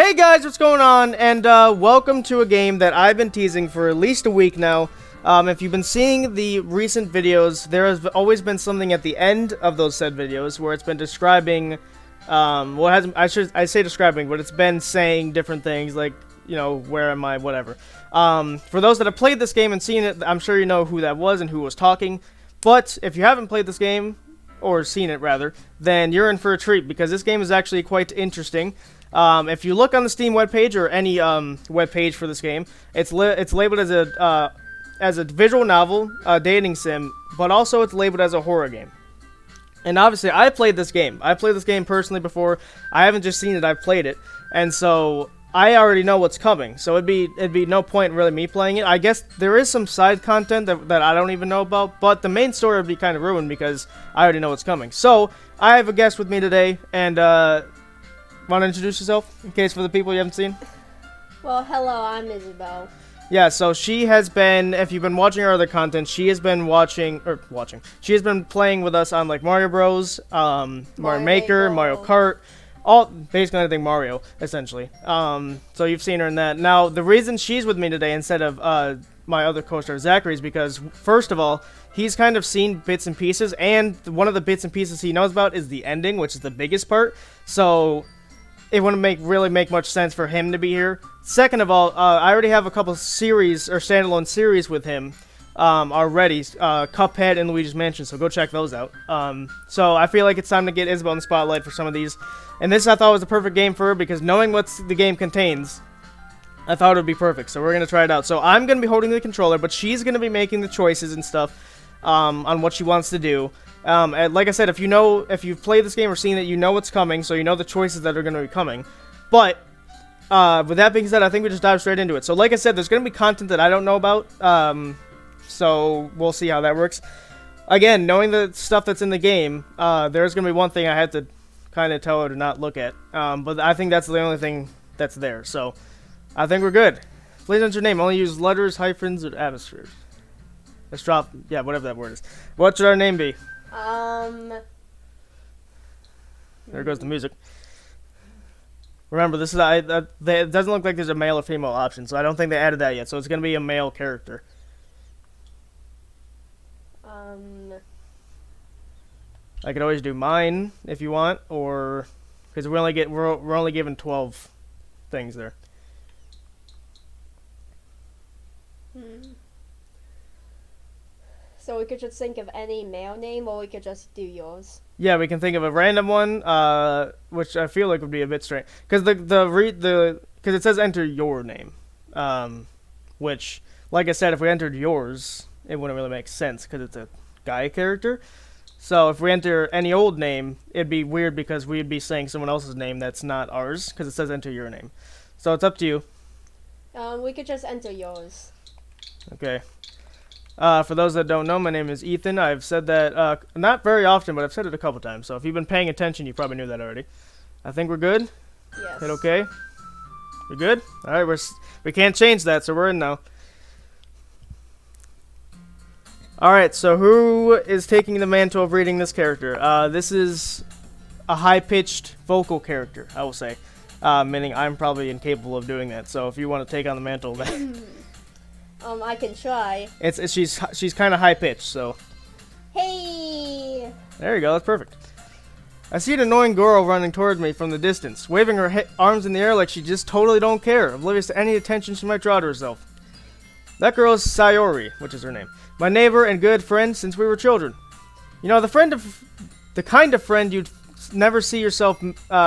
Hey guys, what's going on? And welcome to a game that I've been teasing for at least a week now. If you've been seeing the recent videos, there has always been something at the end of those said videos where it's been describing, I say describing, but it's been saying different things like, you know, where am I, whatever. For those that have played this game and seen it, I'm sure you know who that was and who was talking. But if you haven't played this game, or seen it rather, then you're in for a treat because this game is actually quite interesting. If you look on the Steam webpage or any webpage for this game, it's labeled as a visual novel, dating sim, but also it's labeled as a horror game. And obviously, I played this game. I played this game personally before. I haven't just seen it; I've played it, and so I already know what's coming. So it'd be no point really me playing it. I guess there is some side content that I don't even know about, but the main story would be kind of ruined because I already know what's coming. So I have a guest with me today, and want to introduce yourself in case for the people you haven't seen? Well, hello, I'm Isabel. Yeah, so she has been, if you've been watching our other content, she has been she has been playing with us on like Mario Bros, Mario Maker, Mario Kart, all basically anything Mario, essentially. So you've seen her in that. Now, the reason she's with me today instead of my other co-star Zachary is because, first of all, he's kind of seen bits and pieces, and one of the bits and pieces he knows about is the ending, which is the biggest part. So it wouldn't really make much sense for him to be here. Second of all, I already have a couple series or standalone series with him already, Cuphead and Luigi's Mansion, so go check those out. So I feel like it's time to get Isabel in the spotlight for some of these. And this I thought was the perfect game for her because knowing what the game contains, I thought it would be perfect. So we're going to try it out. So I'm going to be holding the controller, but she's going to be making the choices and stuff on what she wants to do. And like I said, if you've played this game or seen it, you know what's coming, so you know the choices that are going to be coming. But with that being said, I think we just dive straight into it. So like I said, there's going to be content that I don't know about, so we'll see how that works. Again, knowing the stuff that's in the game, there's going to be one thing I had to kind of tell her to not look at, but I think that's the only thing that's there. So I think we're good. Please enter your name. Only use letters, hyphens, or atmospheres. Let's drop, yeah, whatever that word is. What should our name be? There goes the music. Remember, this is it doesn't look like there's a male or female option, so I don't think they added that yet. So it's gonna be a male character. I could always do mine if you want, or because we're only given 12 things there. So we could just think of any male name, or we could just do yours. Yeah, we can think of a random one, which I feel like would be a bit strange, because because it says enter your name, which, like I said, if we entered yours, it wouldn't really make sense because it's a guy character. So if we enter any old name, it'd be weird because we'd be saying someone else's name that's not ours because it says enter your name. So it's up to you. We could just enter yours. Okay. For those that don't know, my name is Ethan. I've said that not very often, but I've said it a couple times. So if you've been paying attention, you probably knew that already. I think we're good. Yes. Hit okay. We're good. All right, we can't change that, so we're in now. All right. So who is taking the mantle of reading this character? This is a high-pitched vocal character, I will say, meaning I'm probably incapable of doing that. So if you want to take on the mantle, then. I can try. She's kind of high pitched, so. Hey. There you go. That's perfect. I see an annoying girl running towards me from the distance, waving her arms in the air like she just totally don't care, oblivious to any attention she might draw to herself. That girl is Sayori, which is her name. My neighbor and good friend since we were children. You know, the kind of friend you'd never see yourself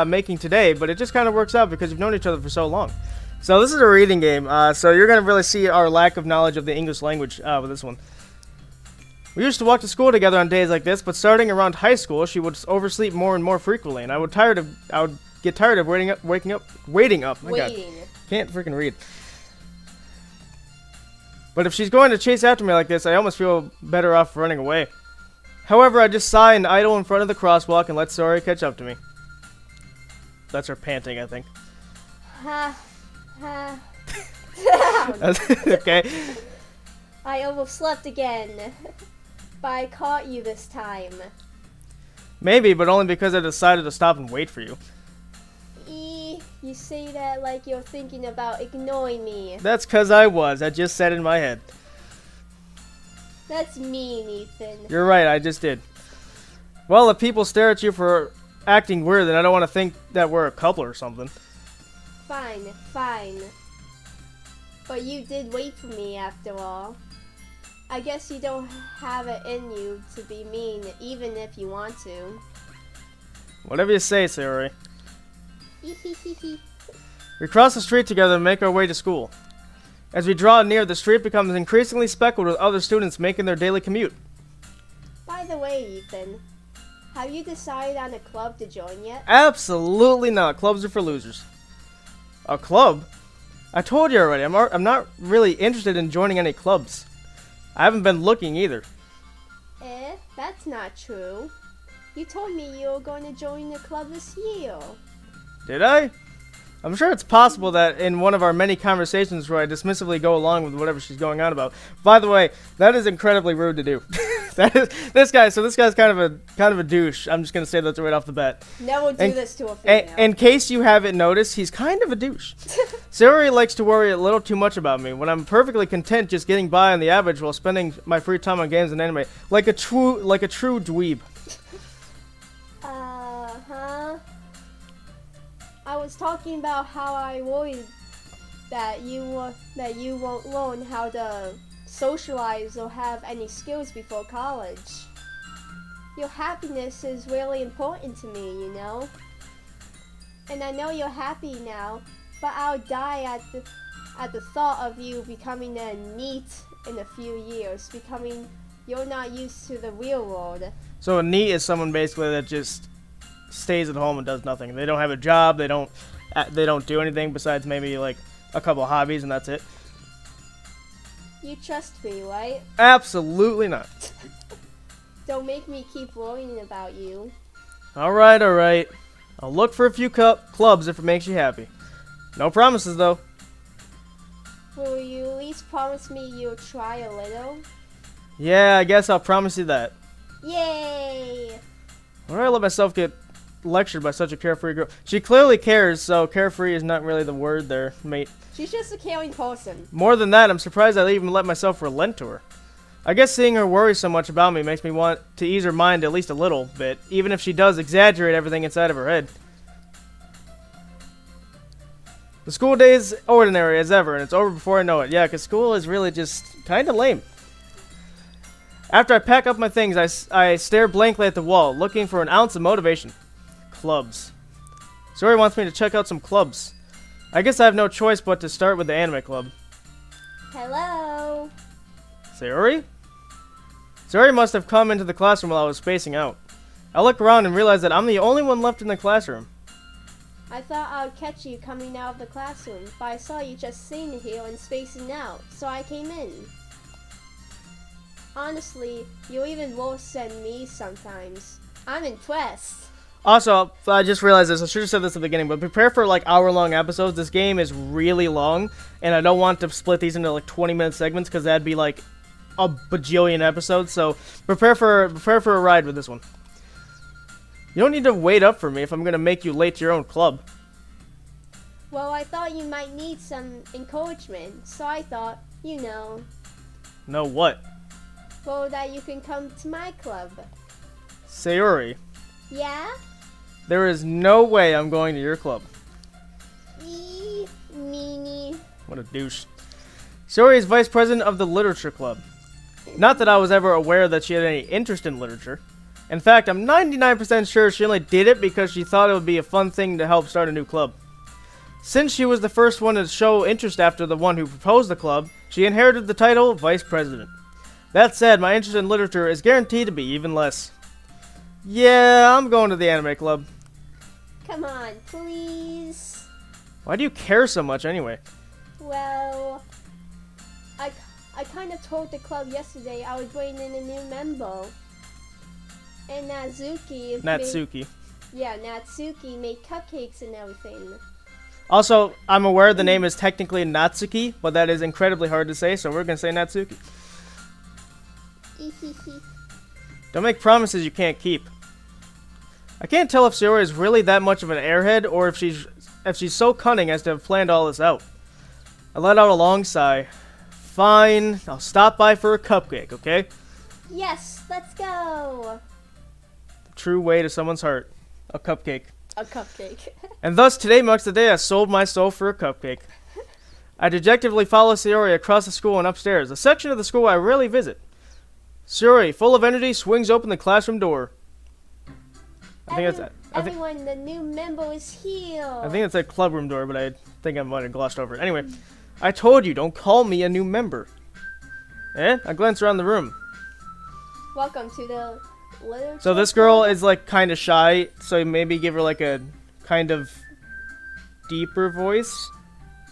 making today, but it just kind of works out because you've known each other for so long. So this is a reading game, so you're going to really see our lack of knowledge of the English language with this one. We used to walk to school together on days like this, but starting around high school, she would oversleep more and more frequently, and I would get tired of waiting up. My God, can't freaking read. But if she's going to chase after me like this, I almost feel better off running away. However, I just sigh and idle in front of the crosswalk and let Sayori catch up to me. That's her panting, I think. Okay. I overslept again, but I caught you this time. Maybe, but only because I decided to stop and wait for you. You say that like you're thinking about ignoring me. That's because I was. I just said it in my head. That's mean, Ethan. You're right, I just did. Well, if people stare at you for acting weird, then I don't want to think that we're a couple or something. Fine, fine. But you did wait for me after all. I guess you don't have it in you to be mean, even if you want to. Whatever you say, Sayori. We cross the street together and make our way to school. As we draw near, the street becomes increasingly speckled with other students making their daily commute. By the way, Ethan, have you decided on a club to join yet? Absolutely not. Clubs are for losers. A club? I told you already. I'm not really interested in joining any clubs. I haven't been looking either. That's not true. You told me you were going to join the club this year. Did I? I'm sure it's possible that in one of our many conversations where I dismissively go along with whatever she's going on about. By the way, that is incredibly rude to do. This guy's kind of a douche. I'm just gonna say that right off the bat. Never do this to a female. In case you haven't noticed, he's kind of a douche. Sayori likes to worry a little too much about me when I'm perfectly content just getting by on the average while spending my free time on games and anime, like a true dweeb. I was talking about how I worried that you won't learn how to socialize or have any skills before college. Your happiness is really important to me, you know. And I know you're happy now, but I'll die at the thought of you becoming a NEET in a few years, you're not used to the real world. So a NEET is someone basically that just stays at home and does nothing. They don't have a job. They don't do anything besides maybe like a couple of hobbies, and that's it. You trust me, right? Absolutely not. Don't make me keep worrying about you. All right. I'll look for a few clubs if it makes you happy. No promises though. Will you at least promise me you'll try a little? Yeah, I guess I'll promise you that. Yay! Why do I let myself get lectured by such a carefree girl? She clearly cares, so carefree is not really the word there, mate. She's just a caring person. More than that, I'm surprised I even let myself relent to her. I guess seeing her worry so much about me makes me want to ease her mind at least a little bit, even if she does exaggerate everything inside of her head. The school day is ordinary as ever, and it's over before I know it. Yeah, because school is really just kind of lame. After I pack up my things, I stare blankly at the wall, looking for an ounce of motivation. Clubs. Sayori wants me to check out some clubs. I guess I have no choice but to start with the anime club. Hello? Sayori? Sayori must have come into the classroom while I was spacing out. I look around and realize that I'm the only one left in the classroom. I thought I would catch you coming out of the classroom, but I saw you just sitting here and spacing out, so I came in. Honestly, you're even worse than me sometimes. I'm impressed. Also, I just realized this. I should have said this at the beginning, but prepare for like hour-long episodes. This game is really long, and I don't want to split these into like 20-minute segments because that'd be like a bajillion episodes. So prepare for a ride with this one. You don't need to wait up for me if I'm gonna make you late to your own club. Well, I thought you might need some encouragement, so I thought, you know. Know what? Well, that you can come to my club. Sayori. Yeah? There is no way I'm going to your club. Meanie. What a douche. Sayori is vice president of the literature club. Not that I was ever aware that she had any interest in literature. In fact, I'm 99% sure she only did it because she thought it would be a fun thing to help start a new club. Since she was the first one to show interest after the one who proposed the club, she inherited the title vice president. That said, my interest in literature is guaranteed to be even less. Yeah, I'm going to the anime club. Come on, please. Why do you care so much anyway? Well, I kind of told the club yesterday I would bring in a new member. And Natsuki made cupcakes and everything. Also, I'm aware the name is technically Natsuki, but that is incredibly hard to say, so we're going to say Natsuki. Don't make promises you can't keep. I can't tell if Sayori is really that much of an airhead or if she's she's so cunning as to have planned all this out. I let out a long sigh. Fine, I'll stop by for a cupcake, okay? Yes, let's go. The true way to someone's heart. A cupcake. A cupcake. And thus, today marks the day I sold my soul for a cupcake. I dejectedly follow Sayori across the school and upstairs, a section of the school I rarely visit. Sayori, full of energy, swings open the classroom door. Everyone, the new member is here. I think it's a clubroom door, but I think I might have glossed over it. Anyway, I told you, don't call me a new member. I glance around the room. Welcome to the literature. So this girl is like kind of shy, so maybe give her like a kind of deeper voice,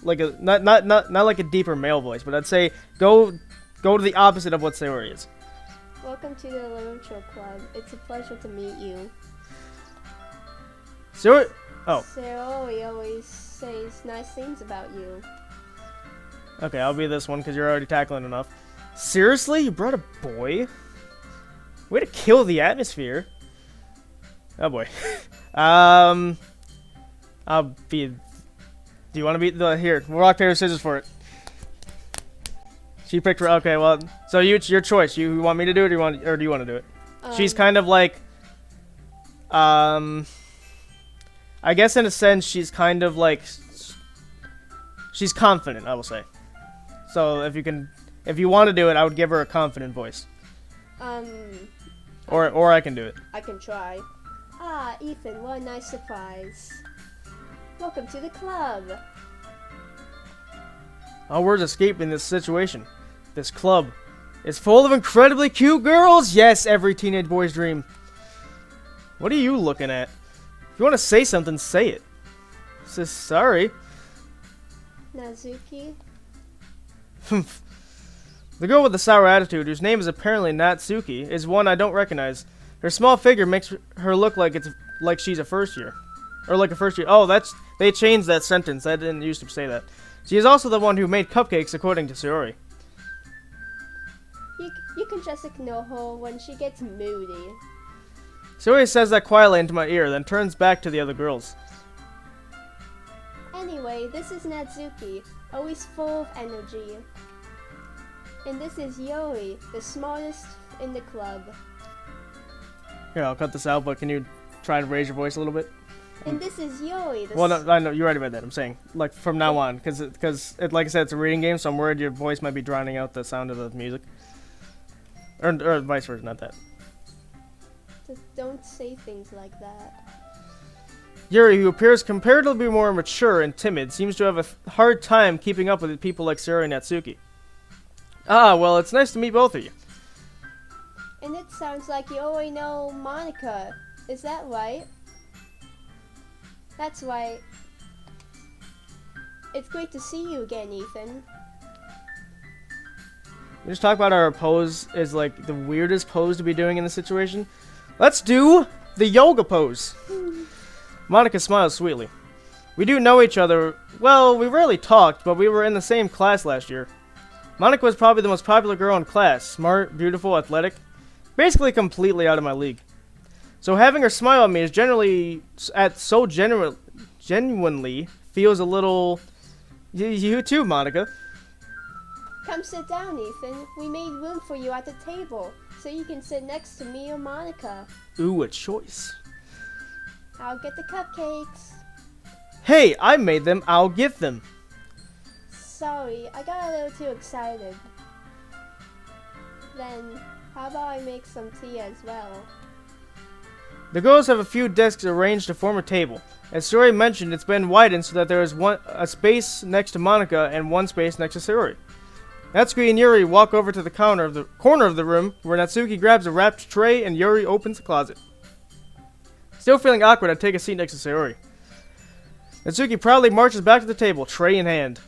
like a not like a deeper male voice, but I'd say go to the opposite of what Sayori is. Welcome to the literature club. It's a pleasure to meet you. Sayori always says nice things about you. Okay, I'll be this one because you're already tackling enough. Seriously? You brought a boy? Way to kill the atmosphere. Oh boy. I'll be... Do you want to be the... Here, rock, paper, scissors for it. She picked her... Okay, well... So it's your choice. You want me to do it or do you want to do it? She's kind of like... I guess in a sense, she's kind of like... She's confident, I will say. So if you want to do it, I would give her a confident voice. Or I can do it. I can try. Ah, Ethan, what a nice surprise. Welcome to the club. All words escape in this situation. This club is full of incredibly cute girls. Yes, every teenage boy's dream. What are you looking at? If you want to say something, say it. Says sorry. Natsuki. The girl with the sour attitude, whose name is apparently Natsuki, is one I don't recognize. Her small figure makes her look like she's a first year. Or like a first year. Oh, they changed that sentence. I didn't used to say that. She is also the one who made cupcakes, according to Sayori. You can just ignore her when she gets moody. Sayori says that quietly into my ear, then turns back to the other girls. Anyway, this is Natsuki, always full of energy. And this is Yuri, the smartest in the club. Here, I'll cut this out, but can you try and raise your voice a little bit? And this is Yuri, the... Well, no, I know, you already read that, I'm saying. Like, from now on, because like I said, it's a reading game, so I'm worried your voice might be drowning out the sound of the music. Or vice versa, not that. Just don't say things like that. Yuri, who appears comparatively more mature and timid, seems to have a hard time keeping up with people like Sayori and Natsuki. Ah, well, it's nice to meet both of you. And it sounds like you already know Monika. Is that right? That's right. It's great to see you again, Ethan. We just talk about our pose is like the weirdest pose to be doing in this situation. Let's do the yoga pose. Monika smiles sweetly. We do know each other. Well, we rarely talked, but we were in the same class last year. Monika was probably the most popular girl in class. Smart, beautiful, athletic. Basically completely out of my league. So having her smile at me is genuinely feels a little... You too, Monika. Come sit down, Ethan. We made room for you at the table, so you can sit next to me or Monika. Ooh, a choice. I'll get the cupcakes. Hey, I made them. I'll get them. Sorry, I got a little too excited. Then, how about I make some tea as well? The girls have a few desks arranged to form a table. As Sayori mentioned, it's been widened so that there is a space next to Monika and one space next to Sayori. Natsuki and Yuri walk over to the corner of the room, where Natsuki grabs a wrapped tray and Yuri opens the closet. Still feeling awkward, I take a seat next to Sayori. Natsuki proudly marches back to the table, tray in hand.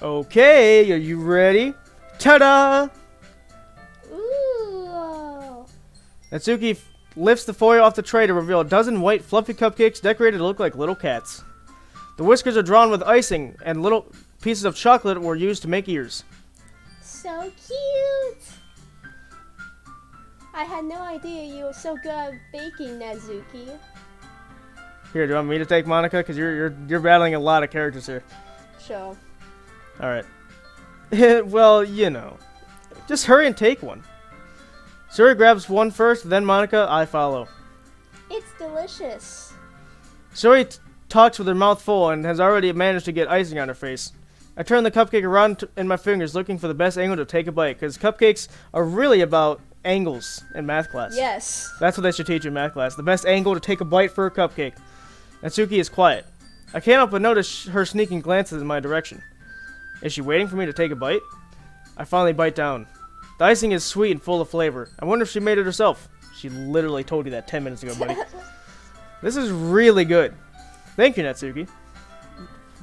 Okay, are you ready? Ta-da! Ooh! Natsuki lifts the foil off the tray to reveal a dozen white fluffy cupcakes decorated to look like little cats. The whiskers are drawn with icing, and little pieces of chocolate were used to make ears. So cute! I had no idea you were so good at baking, Natsuki. Here, do you want me to take Monika? Because you're battling a lot of characters here. Sure. All right. Well, you know, just hurry and take one. Sayori grabs one first, then Monika. I follow. It's delicious. Sayori talks with her mouth full and has already managed to get icing on her face. I turn the cupcake around in my fingers, looking for the best angle to take a bite, because cupcakes are really about angles in math class. Yes. That's what they should teach you in math class. The best angle to take a bite for a cupcake. Natsuki is quiet. I can't help but notice her sneaking glances in my direction. Is she waiting for me to take a bite? I finally bite down. The icing is sweet and full of flavor. I wonder if she made it herself. She literally told you that 10 minutes ago, buddy. This is really good. Thank you, Natsuki.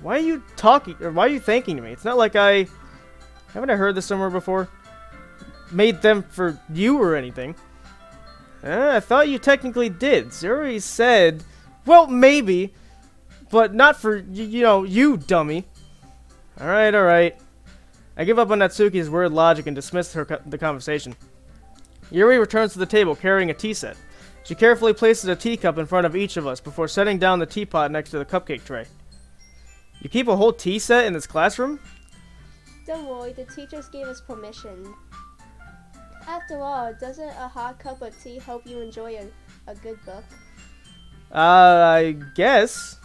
Why are you talking, or why are you thanking me? It's not like haven't I heard this somewhere before? Made them for you or anything. I thought you technically did. Sayori said, well, maybe, but not for, you dummy. Alright. I give up on Natsuki's weird logic and dismiss the conversation. Yuri returns to the table carrying a tea set. She carefully places a teacup in front of each of us before setting down the teapot next to the cupcake tray. You keep a whole tea set in this classroom? Don't worry, the teachers gave us permission. After all, doesn't a hot cup of tea help you enjoy a good book? I guess.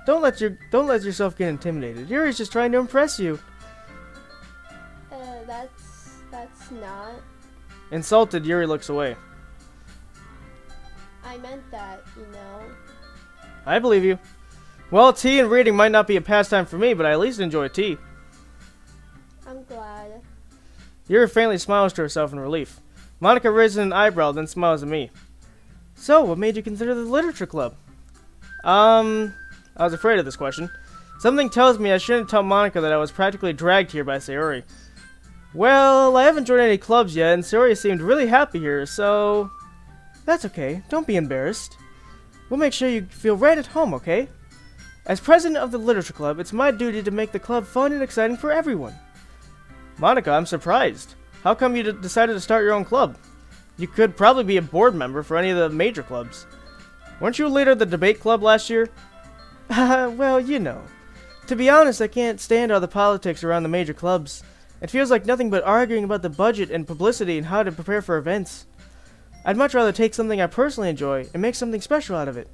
Don't let yourself get intimidated. Yuri's just trying to impress you. That's not. Insulted, Yuri looks away. I meant that, I believe you. Well, tea and reading might not be a pastime for me, but I at least enjoy tea. I'm glad. Yuri faintly smiles to herself in relief. Monika raises an eyebrow, then smiles at me. So, what made you consider the literature club? I was afraid of this question. Something tells me I shouldn't tell Monika that I was practically dragged here by Sayori. Well, I haven't joined any clubs yet, and Sayori seemed really happy here, so... That's okay. Don't be embarrassed. We'll make sure you feel right at home, okay? As president of the literature club, it's my duty to make the club fun and exciting for everyone. Monika, I'm surprised. How come you decided to start your own club? You could probably be a board member for any of the major clubs. Weren't you a leader of the debate club last year? Well, To be honest, I can't stand all the politics around the major clubs. It feels like nothing but arguing about the budget and publicity and how to prepare for events. I'd much rather take something I personally enjoy and make something special out of it.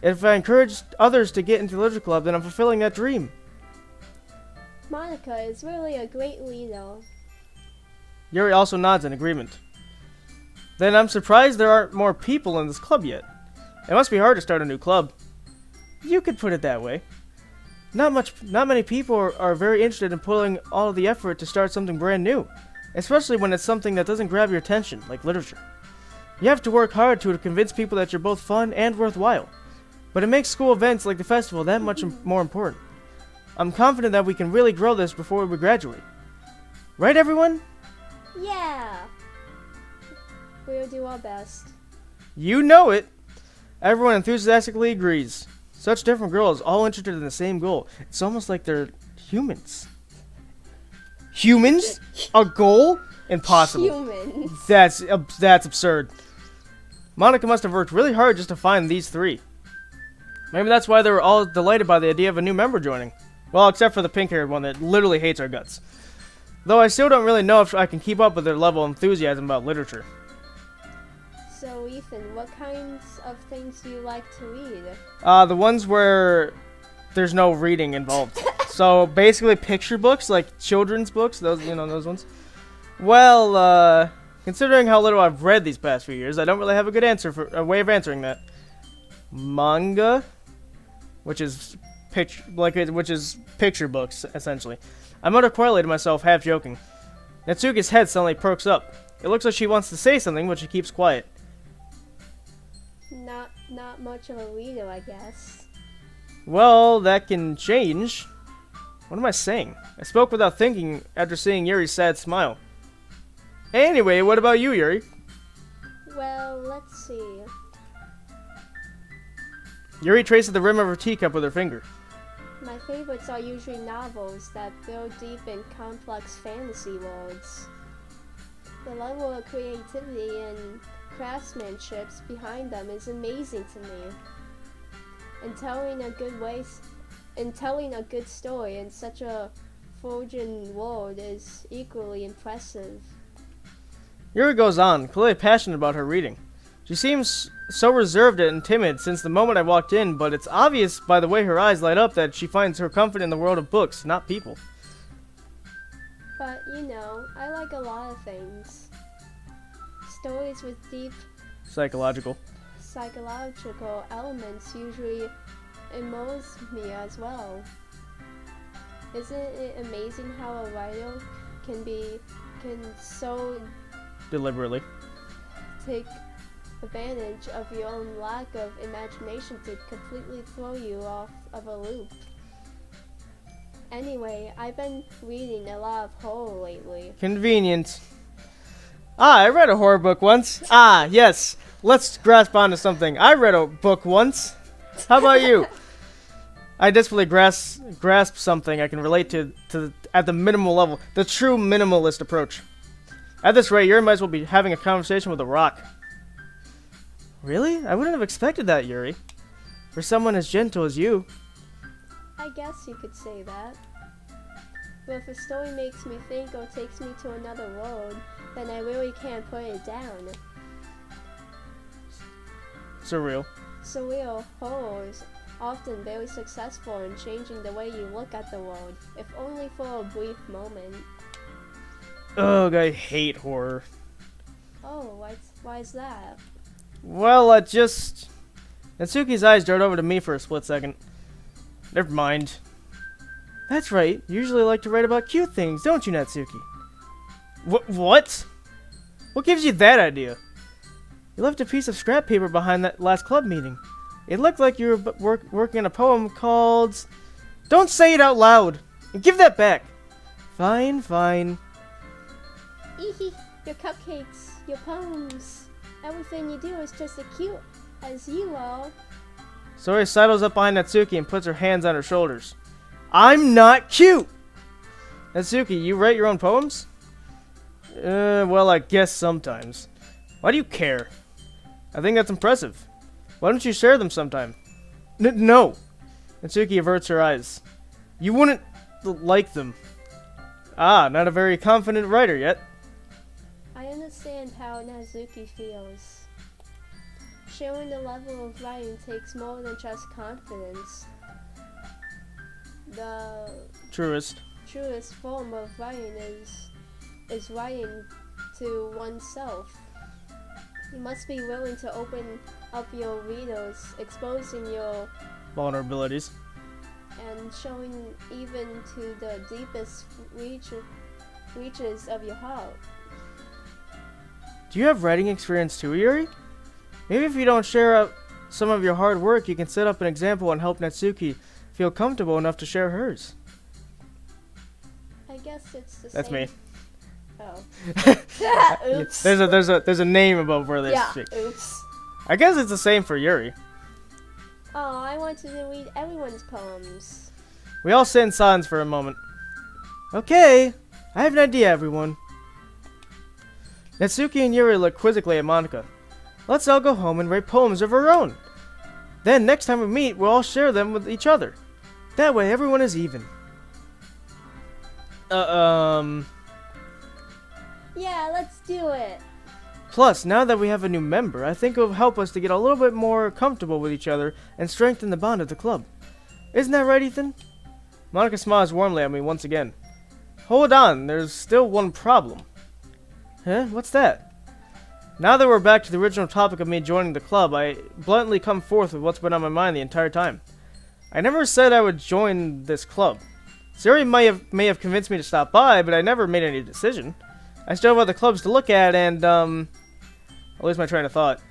If I encourage others to get into the literature club, then I'm fulfilling that dream. Monika is really a great leader. Yuri also nods in agreement. Then I'm surprised there aren't more people in this club yet. It must be hard to start a new club. You could put it that way. Not many people are very interested in putting all of the effort to start something brand new, especially when it's something that doesn't grab your attention, like literature. You have to work hard to convince people that you're both fun and worthwhile, but it makes school events like the festival that much more important. I'm confident that we can really grow this before we graduate. Right, everyone? Yeah! We'll do our best. You know it! Everyone enthusiastically agrees. Such different girls, all interested in the same goal. It's almost like they're humans. Humans? A goal? Impossible. Humans. That's absurd. Monika must have worked really hard just to find these three. Maybe that's why they were all delighted by the idea of a new member joining. Well, except for the pink-haired one that literally hates our guts. Though I still don't really know if I can keep up with their level of enthusiasm about literature. So, Ethan, what kinds of things do you like to read? The ones where there's no reading involved. So, basically picture books, like children's books, those ones. Well, considering how little I've read these past few years, I don't really have a good a way of answering that. Manga, which is picture books, essentially. I muttered quietly to myself, half joking. Natsuki's head suddenly perks up. It looks like she wants to say something, but she keeps quiet. Not much of a reader, I guess. Well, that can change. What am I saying? I spoke without thinking after seeing Yuri's sad smile. Anyway, what about you, Yuri? Well, let's see. Yuri traces the rim of her teacup with her finger. My favorites are usually novels that go deep in complex fantasy worlds. The level of creativity and craftsmanship behind them is amazing to me. And telling a good story in such a foreign world is equally impressive. Yuri goes on, clearly passionate about her reading. She seems so reserved and timid since the moment I walked in, but it's obvious by the way her eyes light up that she finds her comfort in the world of books, not people. But, I like a lot of things. Stories with deep Psychological elements usually emote me as well. Isn't it amazing how a writer can so Deliberately. take advantage of your own lack of imagination to completely throw you off of a loop? Anyway, I've been reading a lot of horror lately. Convenient. I read a horror book once. Yes. Let's grasp onto something. I read a book once. How about you? I desperately grasp something I can relate to at the minimal level. The true minimalist approach. At this rate, Yuri might as well be having a conversation with a rock. Really? I wouldn't have expected that, Yuri. For someone as gentle as you. I guess you could say that. But if a story makes me think or takes me to another world, then I really can't put it down. Surreal. Surreal horror is often very successful in changing the way you look at the world, if only for a brief moment. Ugh, I hate horror. Oh, why is that? Well, Natsuki's eyes dart over to me for a split second. Never mind. That's right. You usually like to write about cute things, don't you, Natsuki? What? What gives you that idea? You left a piece of scrap paper behind that last club meeting. It looked like you were working on a poem called... Don't say it out loud! And give that back! Fine. Your cupcakes, your poems. Everything you do is just as cute as you are. Sayori sidles up behind Natsuki and puts her hands on her shoulders. I'm not cute! Natsuki, you write your own poems? Well, I guess sometimes. Why do you care? I think that's impressive. Why don't you share them sometime? No! Natsuki averts her eyes. You wouldn't like them. Not a very confident writer yet. I understand how Natsuki feels. Sharing the level of writing takes more than just confidence. The truest form of writing is writing to oneself. You must be willing to open up your readers, exposing your vulnerabilities, and showing even to the deepest reaches of your heart. Do you have writing experience too, Yuri? Maybe if you don't share some of your hard work, you can set up an example and help Natsuki feel comfortable enough to share hers. I guess it's the That's same. me. Oh. Oops. There's a name above where this. Yeah. Oops. I guess it's the same for Yuri. Oh, I wanted to read everyone's poems. We all sit in silence for a moment. Okay, I have an idea, everyone. Natsuki and Yuri look quizzically at Monika. Let's all go home and write poems of our own. Then next time we meet, we'll all share them with each other. That way, everyone is even. Yeah, let's do it. Plus, now that we have a new member, I think it will help us to get a little bit more comfortable with each other and strengthen the bond of the club. Isn't that right, Ethan? Monika smiles warmly at me once again. Hold on, there's still one problem. Huh? What's that? Now that we're back to the original topic of me joining the club, I bluntly come forth with what's been on my mind the entire time. I never said I would join this club. Sayori may have convinced me to stop by, but I never made any decision. I still have other clubs to look at, and, I lose my train of thought.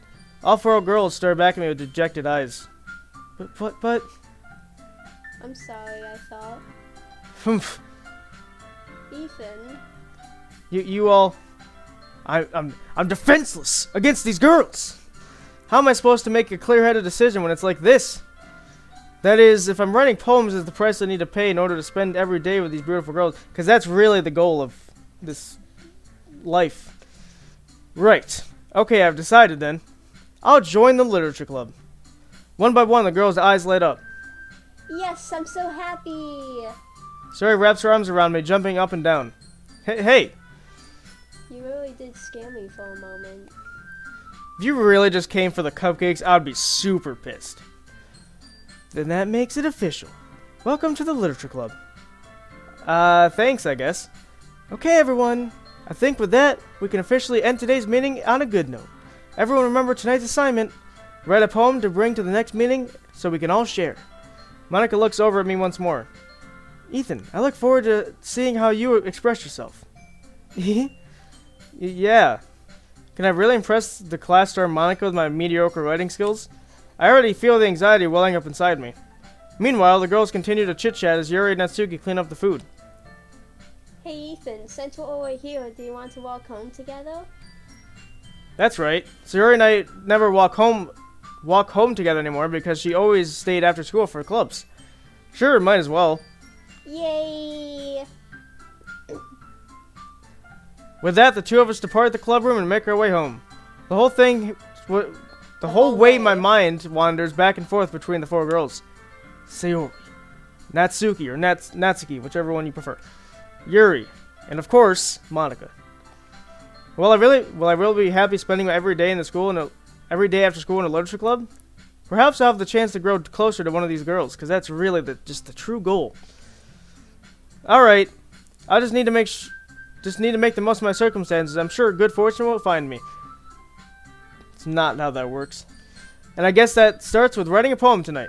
All four girls stare back at me with dejected eyes. But... I'm sorry, I thought. Humph. Ethan. You all... I'm defenseless against these girls! How am I supposed to make a clear-headed decision when it's like this? That is, if I'm writing poems as the price I need to pay in order to spend every day with these beautiful girls, because that's really the goal of this life. Right. Okay, I've decided then. I'll join the literature club. One by one, the girl's eyes light up. Yes, I'm so happy. Sayori wraps her arms around me, jumping up and down. Hey! You really did scare me for a moment. If you really just came for the cupcakes, I'd be super pissed. Then that makes it official. Welcome to the literature club. Thanks, I guess. Okay, everyone. I think with that, we can officially end today's meeting on a good note. Everyone remember tonight's assignment. Write a poem to bring to the next meeting so we can all share. Monika looks over at me once more. Ethan, I look forward to seeing how you express yourself. Yeah. Can I really impress the class star Monika with my mediocre writing skills? I already feel the anxiety welling up inside me. Meanwhile, the girls continue to chit-chat as Yuri and Natsuki clean up the food. Hey Ethan, since we're over here, do you want to walk home together? That's right. Sayori and I never walk home together anymore because she always stayed after school for clubs. Sure, might as well. Yay! With that, the two of us depart the club room and make our way home. The whole way my mind wanders back and forth between the four girls. Sayori, Natsuki, or Natsuki, whichever one you prefer. Yuri, and of course, Monika. Will I really be happy spending every day after school in a literature club? Perhaps I'll have the chance to grow closer to one of these girls, because that's really just the true goal. Alright, I just need to make the most of my circumstances. I'm sure good fortune will find me. It's not how that works. And I guess that starts with writing a poem tonight.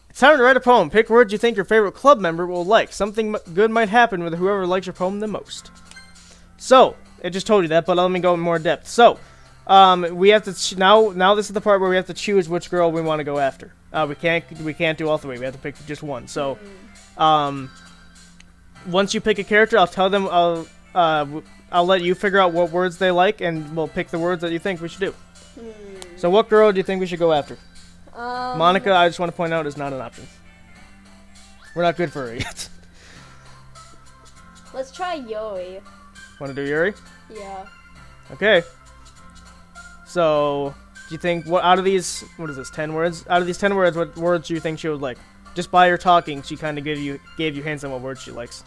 It's time to write a poem. Pick words you think your favorite club member will like. Something good might happen with whoever likes your poem the most. So, I just told you that, but let me go in more depth. So, we have to now this is the part where we have to choose which girl we want to go after. We can't do all three. We have to pick just one. So, once you pick a character, I'll tell them I'll let you figure out what words they like, and we'll pick the words that you think we should do. So, what girl do you think we should go after? Monika, I just want to point out, is not an option. We're not good for her yet. Let's try Yuri. Want to do Yuri? Yeah. Okay. So, do you think, out of these 10 words? Out of these 10 words, what words do you think she would like? Just by her talking, she kind of gave you hints on what words she likes.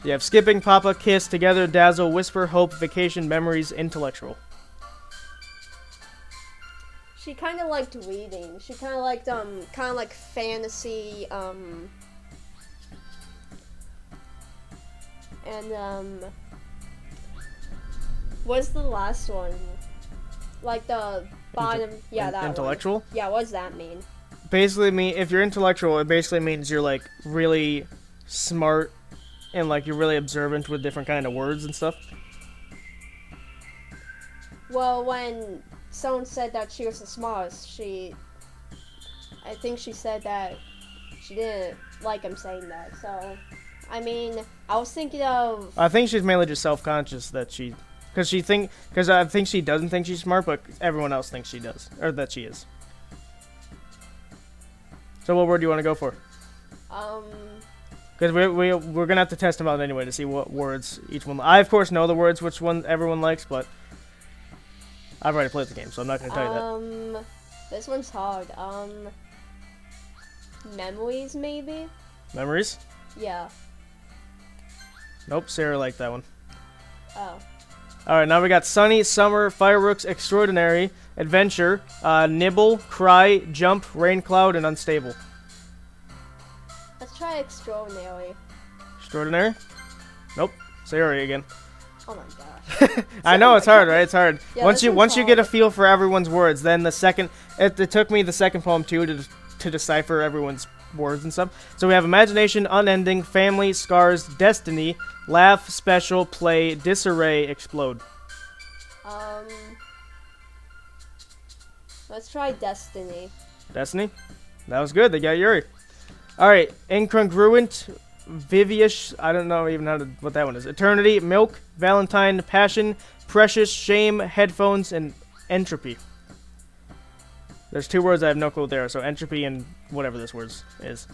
So you have skipping, papa, kiss, together, dazzle, whisper, hope, vacation, memories, intellectual. She kind of liked reading. She kind of liked fantasy, and what's the last one? Like the bottom, that intellectual? One. Yeah, what does that mean? Basically, if you're intellectual, it basically means you're like really smart and like you're really observant with different kind of words and stuff. Well, when someone said that she was the smartest, I think she said that she didn't like him saying that. So, I mean, I was thinking of... I think she's mainly just self-conscious that because I think she doesn't think she's smart, but everyone else thinks she does, or that she is. So what word do you want to go for? Because we're gonna have to test them out anyway to see what words each one. I of course know the words which one everyone likes, but I've already played the game, so I'm not gonna tell you that. This one's hard. Memories maybe. Memories? Yeah. Nope, Sarah liked that one. Oh. Alright, now we got sunny, summer, fireworks, extraordinary, adventure, nibble, cry, jump, rain cloud, and unstable. Let's try extraordinary. Extraordinary? Nope. Sayori again. Oh my gosh. I know, it's hard, right? It's hard. Yeah, once you get a feel for everyone's words, then it took me the second poem too to decipher everyone's words and stuff. So we have imagination, unending, family, scars, destiny, laugh, special, play, disarray, explode. Let's try destiny. Destiny? That was good. They got Yuri. Alright, incongruent, vivish, I don't know even what that one is. Eternity, milk, Valentine, passion, precious, shame, headphones, and entropy. There's two words I have no clue what they are, so entropy and whatever this word is.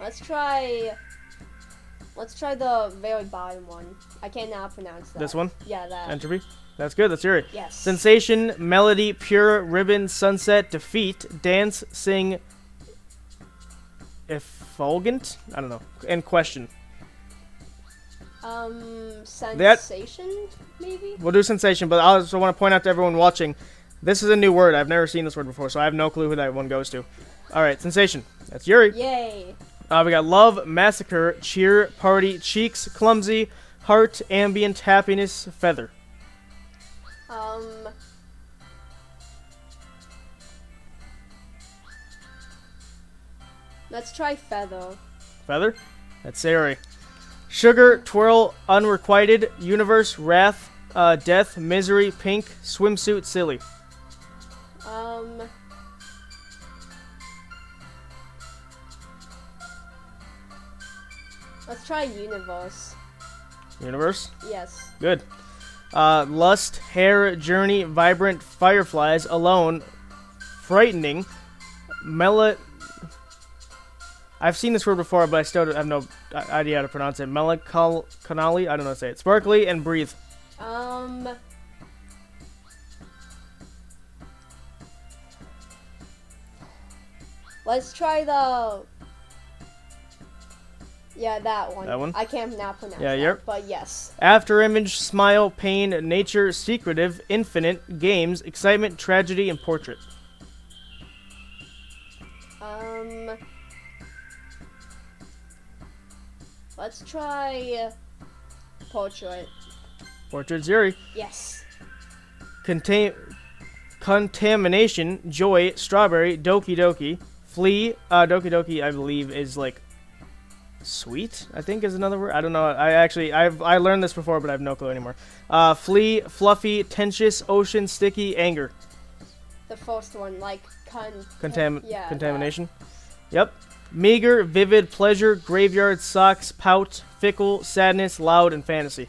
Let's try the very bottom one. I cannot pronounce that. This one? Yeah, that. Entropy. That's good. That's Yuri. Yes. Sensation, melody, pure, ribbon, sunset, defeat, dance, sing, effulgent? I don't know. And question. Sensation, maybe? We'll do sensation, but I also want to point out to everyone watching, this is a new word. I've never seen this word before, so I have no clue who that one goes to. All right, sensation. That's Yuri. Yay. We got love, massacre, cheer, party, cheeks, clumsy, heart, ambient, happiness, feather. Let's try feather. Feather? That's Sayori. Sugar, twirl, unrequited, universe, wrath, death, misery, pink, swimsuit, silly. Let's try universe. Universe? Yes. Good. Lust, hair, journey, vibrant, fireflies, alone, frightening, I've seen this word before, but I still have no idea how to pronounce it. Melancholy, I don't know how to say it. Sparkly and breathe. Let's try that one. That one? I can't now pronounce Yeah, that, yep. but yes. After image, smile, pain, nature, secretive, infinite, games, excitement, tragedy, and portrait. Let's try portrait. Portrait, Yuri. Yes. Contamination, joy, strawberry, Doki Doki, flee. Doki Doki, I believe, is like sweet. I think is another word. I don't know. I learned this before, but I have no clue anymore. Flee, fluffy, tensious, ocean, sticky, anger. The first one, like contamination. Yep. Meager, vivid, pleasure, graveyard, socks, pout, fickle, sadness, loud, and fantasy.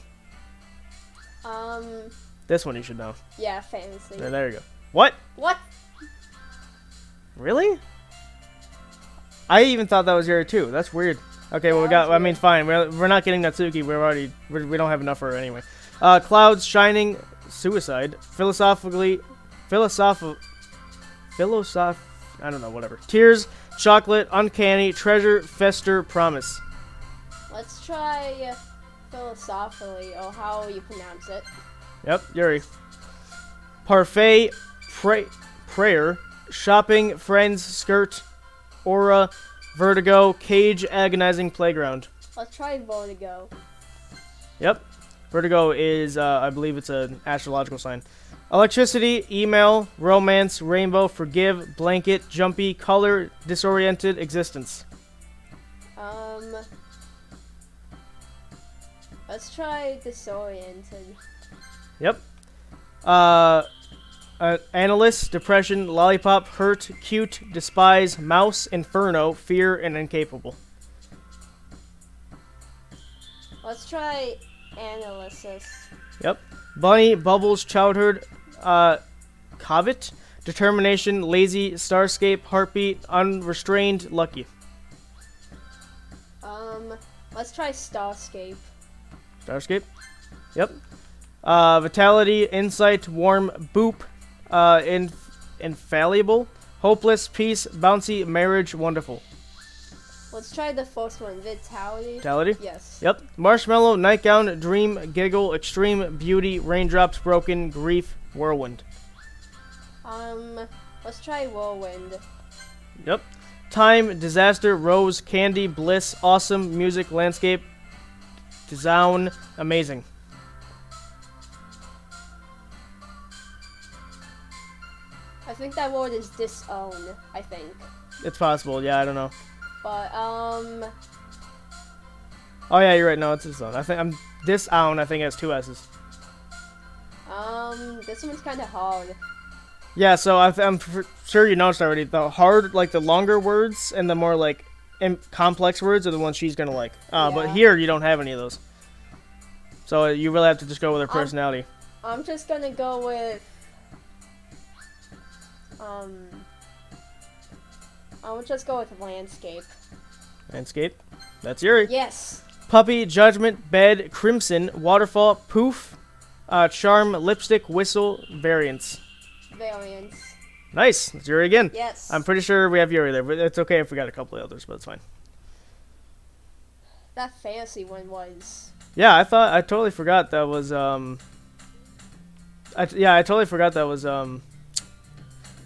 This one you should know. Yeah, fantasy. There you go. What? What? Really? I even thought that was Yuri too. That's weird. Okay, well we got. I mean, fine. We're not getting Natsuki. We don't have enough for her anyway. Clouds, shining, suicide, philosoph. I don't know. Whatever. Tears, chocolate, uncanny, treasure, fester, promise. Let's try philosophically, or how you pronounce it. Yep, Yuri. Parfait, prayer, shopping, friends, skirt, aura, vertigo, cage, agonizing, playground. Let's try vertigo. Yep. Vertigo is, I believe it's an astrological sign. Electricity, email, romance, rainbow, forgive, blanket, jumpy, color, disoriented, existence. Let's try disoriented. Yep. Analyst, depression, lollipop, hurt, cute, despise, mouse, inferno, fear, and incapable. Let's try analysis. Yep. Bunny, bubbles, childhood, covet, determination, lazy, starscape, heartbeat, unrestrained, lucky. Let's try starscape. Starscape? Yep. Vitality, insight, warm, boop, infallible, hopeless, peace, bouncy, marriage, wonderful. Let's try the first one, vitality. Vitality? Yes. Yep. Marshmallow, nightgown, dream, giggle, extreme, beauty, raindrops, broken, grief, whirlwind. Let's try whirlwind. Yep. Time, disaster, rose, candy, bliss, awesome, music, landscape, design, amazing. I think that word is disown, I think. It's possible, yeah, I don't know. But, Oh yeah, you're right, no, it's disown. I think disown, I think it has 2 S's. this one's kind of hard. Yeah, so I'm sure you noticed already, the hard, like the longer words and the more like complex words are the ones she's gonna like. But here you don't have any of those. So you really have to just go with her personality. I'm just gonna go with, I'll just go with landscape. Landscape. That's Yuri. Yes. Puppy, Judgment, Bed, Crimson, Waterfall, Poof, Charm, Lipstick, Whistle, Variants. Variants. Nice. That's Yuri again. Yes. I'm pretty sure we have Yuri there, but it's okay if we got a couple of others, but it's fine. That fantasy one was. Yeah, I totally forgot that was, I totally forgot that was,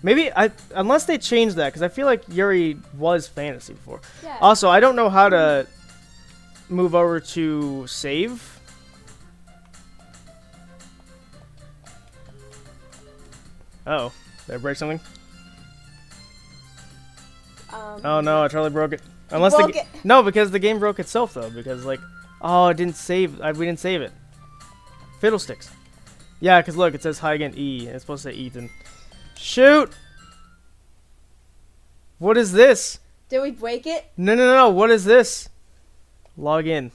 maybe, unless they changed that, because I feel like Yuri was fantasy before. Yeah. Also, I don't know how to move over to save. Oh, did I break something? Oh no, I totally broke it. Unless no, because the game broke itself though. Because like, oh, it didn't save. We didn't save it. Fiddlesticks. Yeah, because look, it says hi again E. And it's supposed to say Ethan. Shoot! What is this? Did we break it? No. What is this? Log in.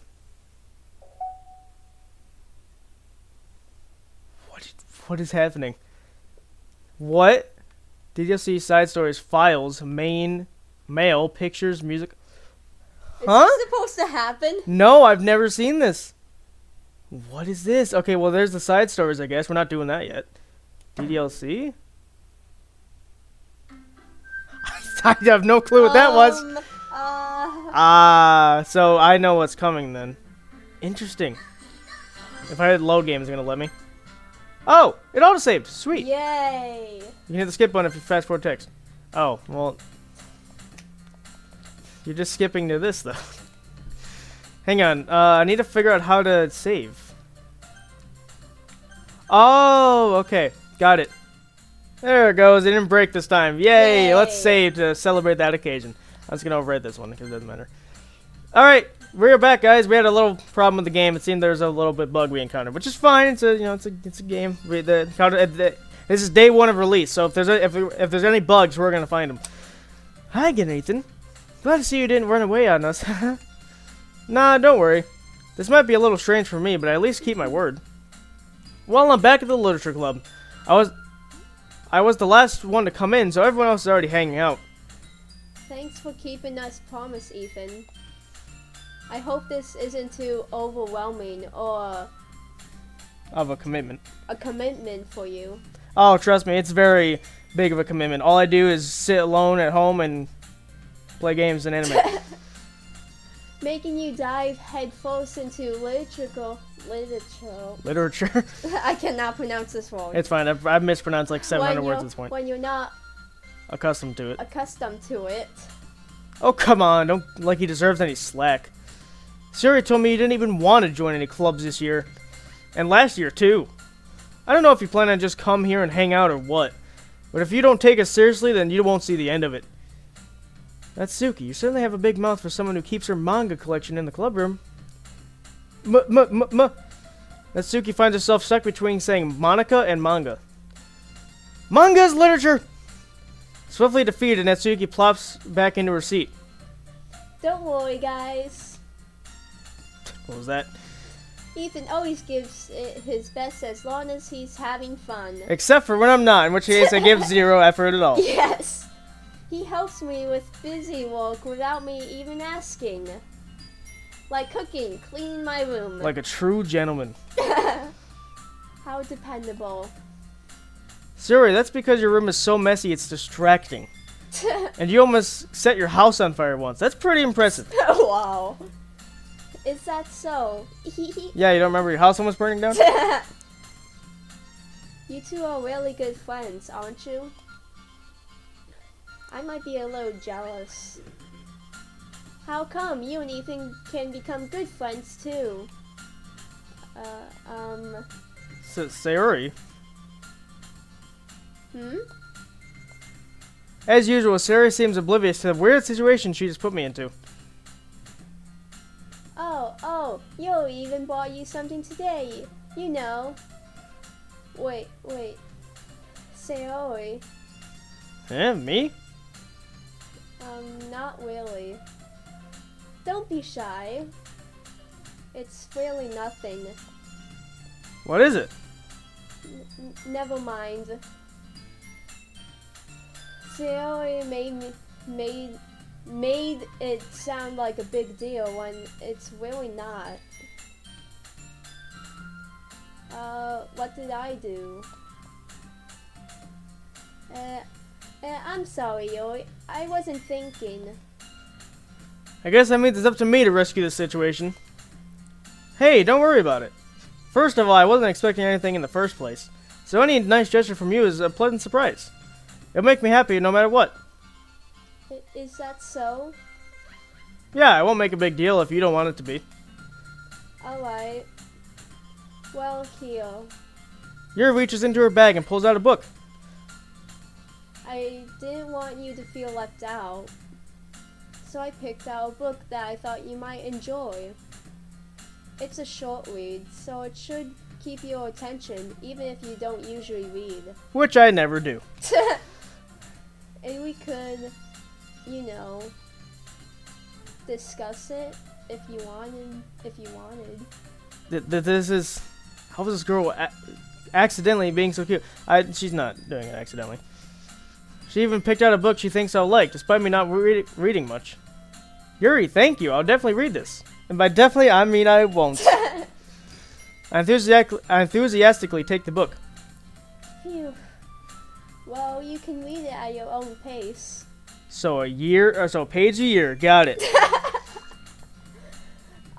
What is happening? What? Did you see side stories, files, mail, pictures, music? Huh? Is this supposed to happen? No, I've never seen this. What is this? Okay, well, there's the side stories, I guess. We're not doing that yet. DDLC? I have no clue what that was. So I know what's coming then. Interesting. If I hit load game, is it going to let me? Oh, it auto-saved. Sweet. Yay. You can hit the skip button if you fast forward text. Oh, well. You're just skipping to this, though. Hang on. I need to figure out how to save. Oh, okay. Got it. There it goes. It didn't break this time. Yay. Yay. Let's save to celebrate that occasion. I'm just going to overwrite this one because it doesn't matter. All right. We're back, guys. We had a little problem with the game. It seemed there was a little bit bug we encountered, which is fine. It's a it's a game. This is day one of release, so if there's any bugs, we're gonna find them. Hi again, Nathan. Glad to see you didn't run away on us. Nah, don't worry. This might be a little strange for me, but I at least keep my word. Well, I'm back at the literature club. I was the last one to come in, so everyone else is already hanging out. Thanks for keeping us promise, Ethan. I hope this isn't too overwhelming or Of a commitment. a commitment for you. Oh, trust me, it's very big of a commitment. All I do is sit alone at home and play games and anime. Making you dive headfirst into literature. Literature. I cannot pronounce this word. It's fine. I've mispronounced like 700 words at this point. When you're not Accustomed to it. accustomed to it. Oh, come on. Don't like he deserves any slack. Sayori told me you didn't even want to join any clubs this year. And last year, too. I don't know if you plan on just come here and hang out or what. But if you don't take us seriously, then you won't see the end of it. Natsuki, you certainly have a big mouth for someone who keeps her manga collection in the club room. Natsuki finds herself stuck between saying Monika and manga. Manga is literature! Swiftly defeated, Natsuki plops back into her seat. Don't worry, guys. What was that? Ethan always gives it his best as long as he's having fun. Except for when I'm not, in which case I give zero effort at all. Yes! He helps me with busy work without me even asking. Like cooking, cleaning my room. Like a true gentleman. How dependable. Sayori, that's because your room is so messy it's distracting. And you almost set your house on fire once. That's pretty impressive. Wow. Is that so? Yeah, you don't remember your house almost burning down? You two are really good friends, aren't you? I might be a little jealous. How come you and Ethan can become good friends too? Sayori. Hmm? As usual, Sayori seems oblivious to the weird situation she just put me into. Oh, Yuri even bought you something today. You know. Wait. Sayori. Me? Not really. Don't be shy. It's really nothing. What is it? Never mind. Sayori made it sound like a big deal when it's really not. What did I do? I'm sorry, Yuri. I wasn't thinking. I guess that means it's up to me to rescue this situation. Hey, don't worry about it. First of all, I wasn't expecting anything in the first place, so any nice gesture from you is a pleasant surprise. It'll make me happy no matter what. Is that so? Yeah, I won't make a big deal if you don't want it to be. Alright. Well, here. Yuri reaches into her bag and pulls out a book. I didn't want you to feel left out, so I picked out a book that I thought you might enjoy. It's a short read, so it should keep your attention even if you don't usually read. Which I never do. And we could, discuss it if you wanted. This is... How was this girl accidentally being so cute? She's not doing it accidentally. She even picked out a book she thinks I'll like, despite me not reading much. Yuri, thank you. I'll definitely read this. And by definitely, I mean I won't. I enthusiastically take the book. Phew. Well, you can read it at your own pace. So a page a year. Got it.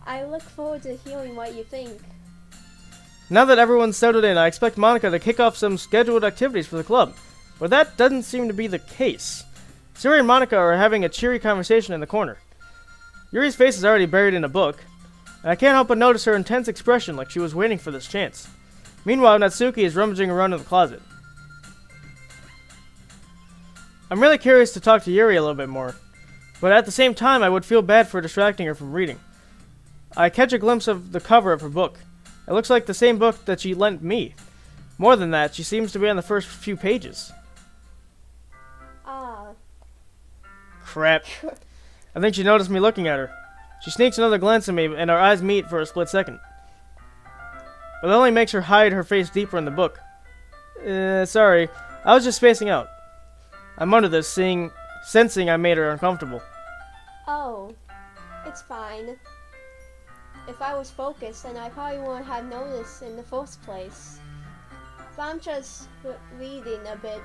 I look forward to hearing what you think. Now that everyone's settled in, I expect Monika to kick off some scheduled activities for the club. But that doesn't seem to be the case. Sayori and Monika are having a cheery conversation in the corner. Yuri's face is already buried in a book, and I can't help but notice her intense expression like she was waiting for this chance. Meanwhile, Natsuki is rummaging around in the closet. I'm really curious to talk to Yuri a little bit more, but at the same time I would feel bad for distracting her from reading. I catch a glimpse of the cover of her book. It looks like the same book that she lent me. More than that, she seems to be on the first few pages. Crap. I think she noticed me looking at her. She sneaks another glance at me, and our eyes meet for a split second. But it only makes her hide her face deeper in the book. Sorry. I was just spacing out. I'm under this, sensing I made her uncomfortable. Oh, it's fine. If I was focused, then I probably wouldn't have noticed in the first place. But I'm just reading a bit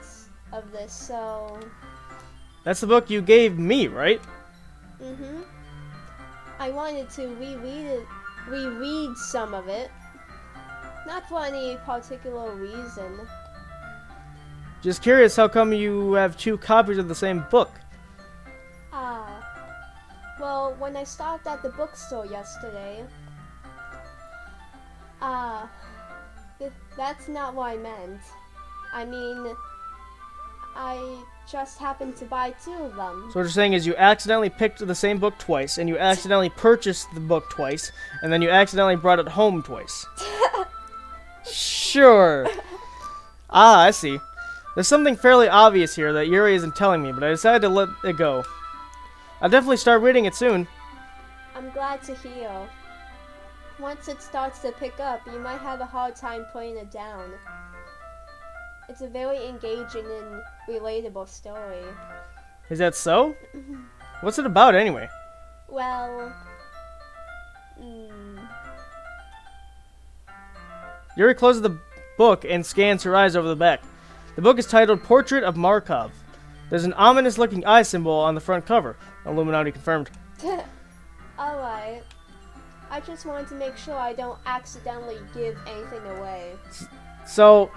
of this, so... That's the book you gave me, right? Mm-hmm. I wanted to reread some of it. Not for any particular reason. Just curious how come you have 2 copies of the same book? Well, when I stopped at the bookstore yesterday... that's not what I meant. I mean, I just happened to buy 2 of them. So what you're saying is you accidentally picked the same book twice, and you accidentally purchased the book twice, and then you accidentally brought it home twice. Sure. I see. There's something fairly obvious here that Yuri isn't telling me, but I decided to let it go. I'll definitely start reading it soon. I'm glad to hear. Once it starts to pick up, you might have a hard time putting it down. It's a very engaging and relatable story. Is that so? What's it about anyway? Well... Yuri closes the book and scans her eyes over the back. The book is titled Portrait of Markov. There's an ominous-looking eye symbol on the front cover. Illuminati confirmed. Alright. I just wanted to make sure I don't accidentally give anything away. So,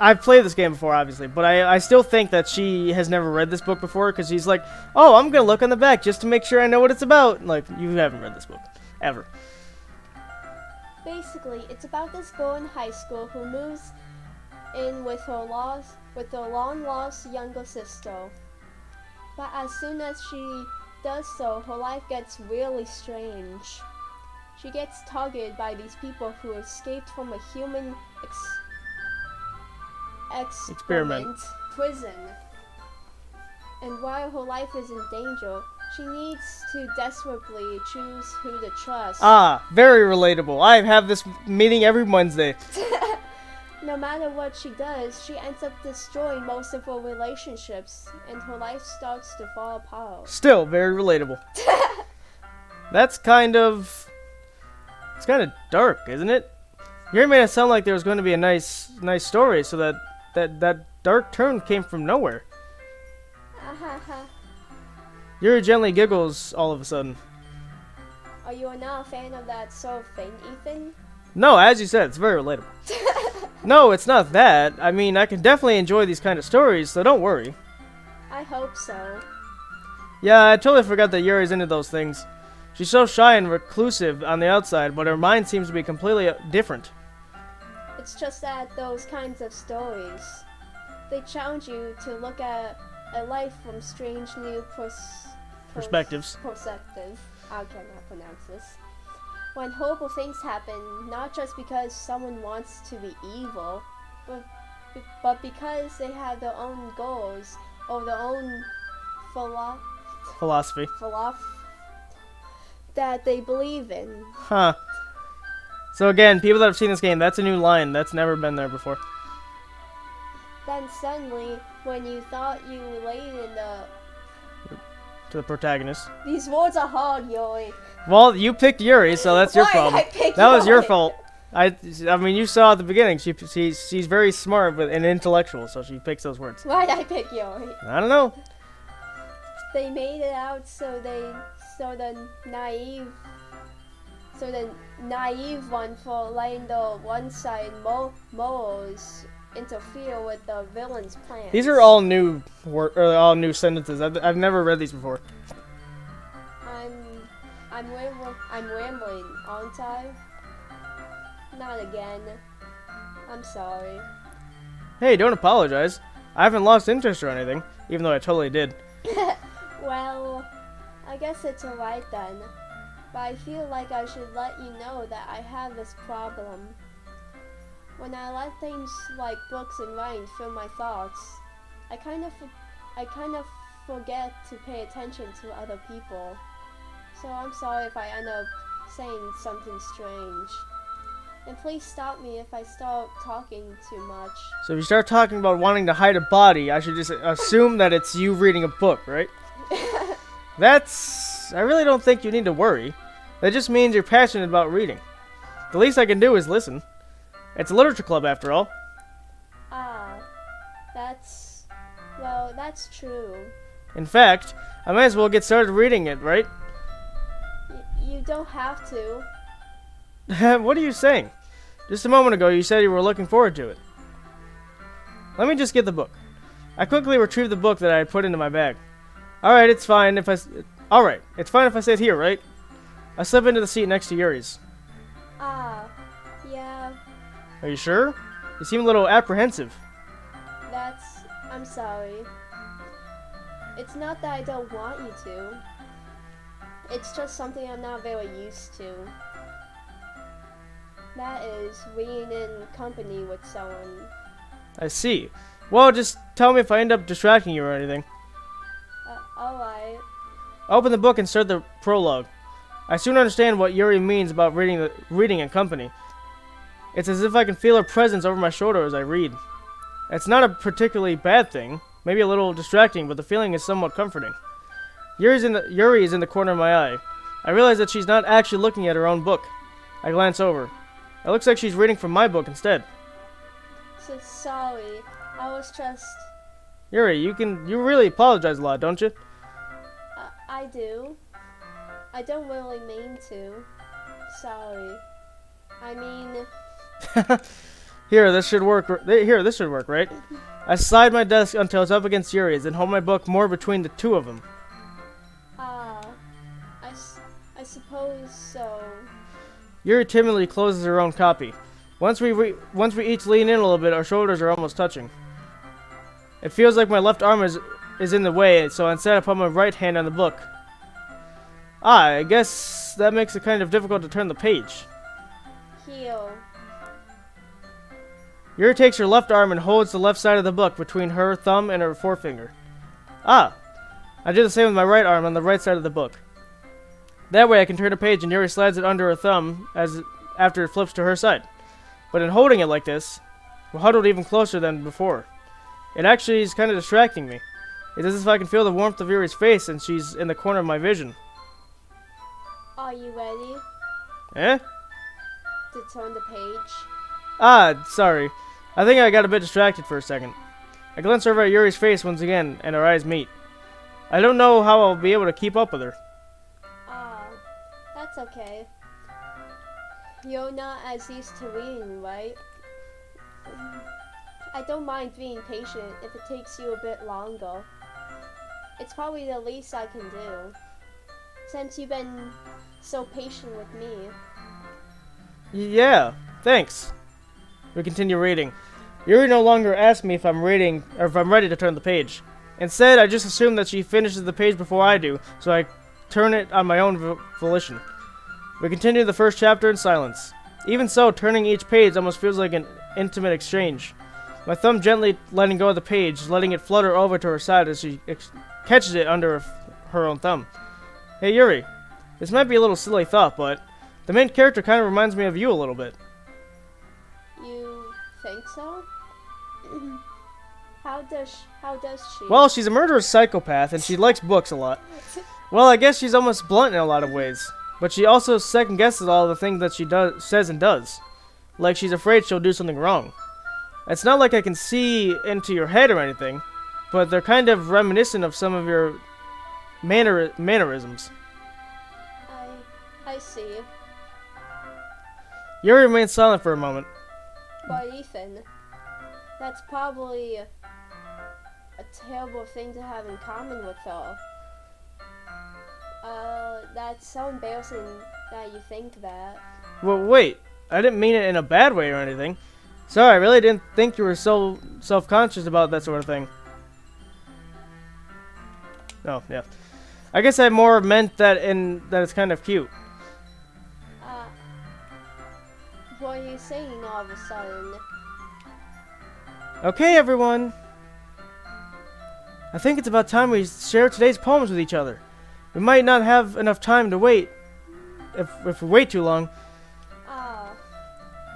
I've played this game before, obviously, but I still think that she has never read this book before, because she's like, oh, I'm going to look on the back just to make sure I know what it's about. Like, you haven't read this book. Ever. Basically, it's about this girl in high school who moves in with her long-lost younger sister. But as soon as she does so, her life gets really strange. She gets targeted by these people who escaped from a human experiment prison. And while her life is in danger, she needs to desperately choose who to trust. Ah, very relatable. I have this meeting every Wednesday. no matter what she does, she ends up destroying most of her relationships, and her life starts to fall apart. Still very relatable. That's kind of... It's kind of dark, isn't it? You made it sound like there was going to be a nice story, so that dark turn came from nowhere. Yuri gently giggles all of a sudden. Are you not a fan of that sort of thing, Ethan? No, as you said, it's very relatable. No, it's not that. I mean, I can definitely enjoy these kind of stories, so don't worry. I hope so. Yeah, I totally forgot that Yuri's into those things. She's so shy and reclusive on the outside, but her mind seems to be completely different. It's just that those kinds of stories, they challenge you to look at a life from strange new Perspectives. I cannot pronounce this. When horrible things happen, not just because someone wants to be evil, but because they have their own goals or their own Philosophy. That they believe in. Huh. So again, people that have seen this game, that's a new line. That's never been there before. Then suddenly, when you thought you related To the protagonist. These words are hard, Yuri. Well, you picked Yuri, so that's your Why problem. did I pick That was your Yuri? fault. I mean, you saw at the beginning. She's very smart and intellectual, so she picks those words. Why did I pick Yuri? I don't know. They made it out so the naive one for letting the one-side morals interfere with the villain's plans. These are all new all new sentences. I've never read these before. I'm rambling, aren't I? Not again. I'm sorry. Hey, don't apologize. I haven't lost interest or anything, even though I totally did. Well, I guess it's alright then. But I feel like I should let you know that I have this problem. When I let things like books and writing fill my thoughts, I kind of forget to pay attention to other people. So I'm sorry if I end up saying something strange. And please stop me if I start talking too much. So if you start talking about wanting to hide a body, I should just assume that it's you reading a book, right? I really don't think you need to worry. That just means you're passionate about reading. The least I can do is listen. It's a literature club after all. That's true. In fact, I might as well get started reading it, right? You don't have to. What are you saying? Just a moment ago you said you were looking forward to it. Let me just get the book. I quickly retrieved the book that I had put into my bag. Alright, it's fine if I sit here, right? I slip into the seat next to Yuri's. Yeah. Are you sure? You seem a little apprehensive. I'm sorry. It's not that I don't want you to. It's just something I'm not very used to. That is, being in company with someone. I see. Well, just tell me if I end up distracting you or anything. Alright. I open the book and start the prologue. I soon understand what Yuri means about reading in company. It's as if I can feel her presence over my shoulder as I read. It's not a particularly bad thing, maybe a little distracting, but the feeling is somewhat comforting. Yuri is in the corner of my eye. I realize that she's not actually looking at her own book. I glance over. It looks like she's reading from my book instead. So sorry, I was just... Yuri, you really apologize a lot, don't you? I do. I don't really mean to. Sorry. I mean... Here, this should work, right? I slide my desk until it's up against Yuri's and hold my book more between the two of them. I suppose so. Yuri timidly closes her own copy. Once we each lean in a little bit, our shoulders are almost touching. It feels like my left arm is in the way, so instead I put my right hand on the book. I guess that makes it kind of difficult to turn the page. Here. Yuri takes her left arm and holds the left side of the book between her thumb and her forefinger. I do the same with my right arm on the right side of the book. That way I can turn a page and Yuri slides it under her thumb after it flips to her side. But in holding it like this, We're huddled even closer than before. It actually is kind of distracting me. It's as if I can feel the warmth of Yuri's face and she's in the corner of my vision. Are you ready Eh? to turn the page? Ah, sorry. I think I got a bit distracted for a second. I glance over at Yuri's face once again, and our eyes meet. I don't know how I'll be able to keep up with her. Ah, that's okay. You're not as used to reading, right? I don't mind being patient if it takes you a bit longer. It's probably the least I can do, since you've been so patient with me. Yeah, thanks. We continue reading. Yuri no longer asks me if I'm reading or if I'm ready to turn the page. Instead, I just assume that she finishes the page before I do, so I turn it on my own volition. We continue the first chapter in silence. Even so, turning each page almost feels like an intimate exchange. My thumb gently letting go of the page, letting it flutter over to her side as she catches it under her own thumb. Hey Yuri, this might be a little silly thought, but the main character kind of reminds me of you a little bit. You think so? How does she? Well, she's a murderous psychopath, and she likes books a lot. Well, I guess she's almost blunt in a lot of ways. But she also second-guesses all the things that she says and does. Like she's afraid she'll do something wrong. It's not like I can see into your head or anything, but they're kind of reminiscent of some of your mannerisms. I see. Yuri remains silent for a moment. But Ethan, that's probably a terrible thing to have in common with her. That's so embarrassing that you think that. Well, wait. I didn't mean it in a bad way or anything. Sorry, I really didn't think you were so self-conscious about that sort of thing. Oh, yeah. I guess I more meant that that it's kind of cute. What are you saying all of a sudden? Okay, everyone. I think it's about time we share today's poems with each other. We might not have enough time to wait. If we wait too long.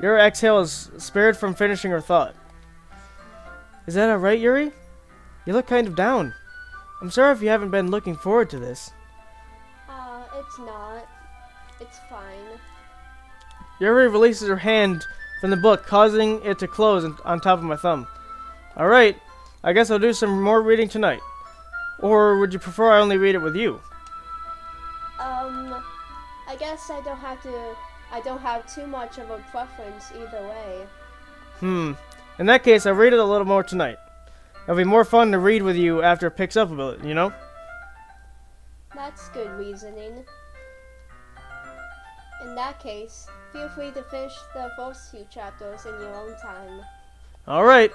Your exhale is spared from finishing her thought. Is that alright, Yuri? You look kind of down. I'm sorry if you haven't been looking forward to this. It's not. It's fine. Yuri releases her hand from the book, causing it to close on top of my thumb. Alright, I guess I'll do some more reading tonight. Or would you prefer I only read it with you? I guess I don't have too much of a preference either way. In that case, I'll read it a little more tonight. It'll be more fun to read with you after it picks up a bit, you know? That's good reasoning. In that case, feel free to finish the first few chapters in your own time. Alright.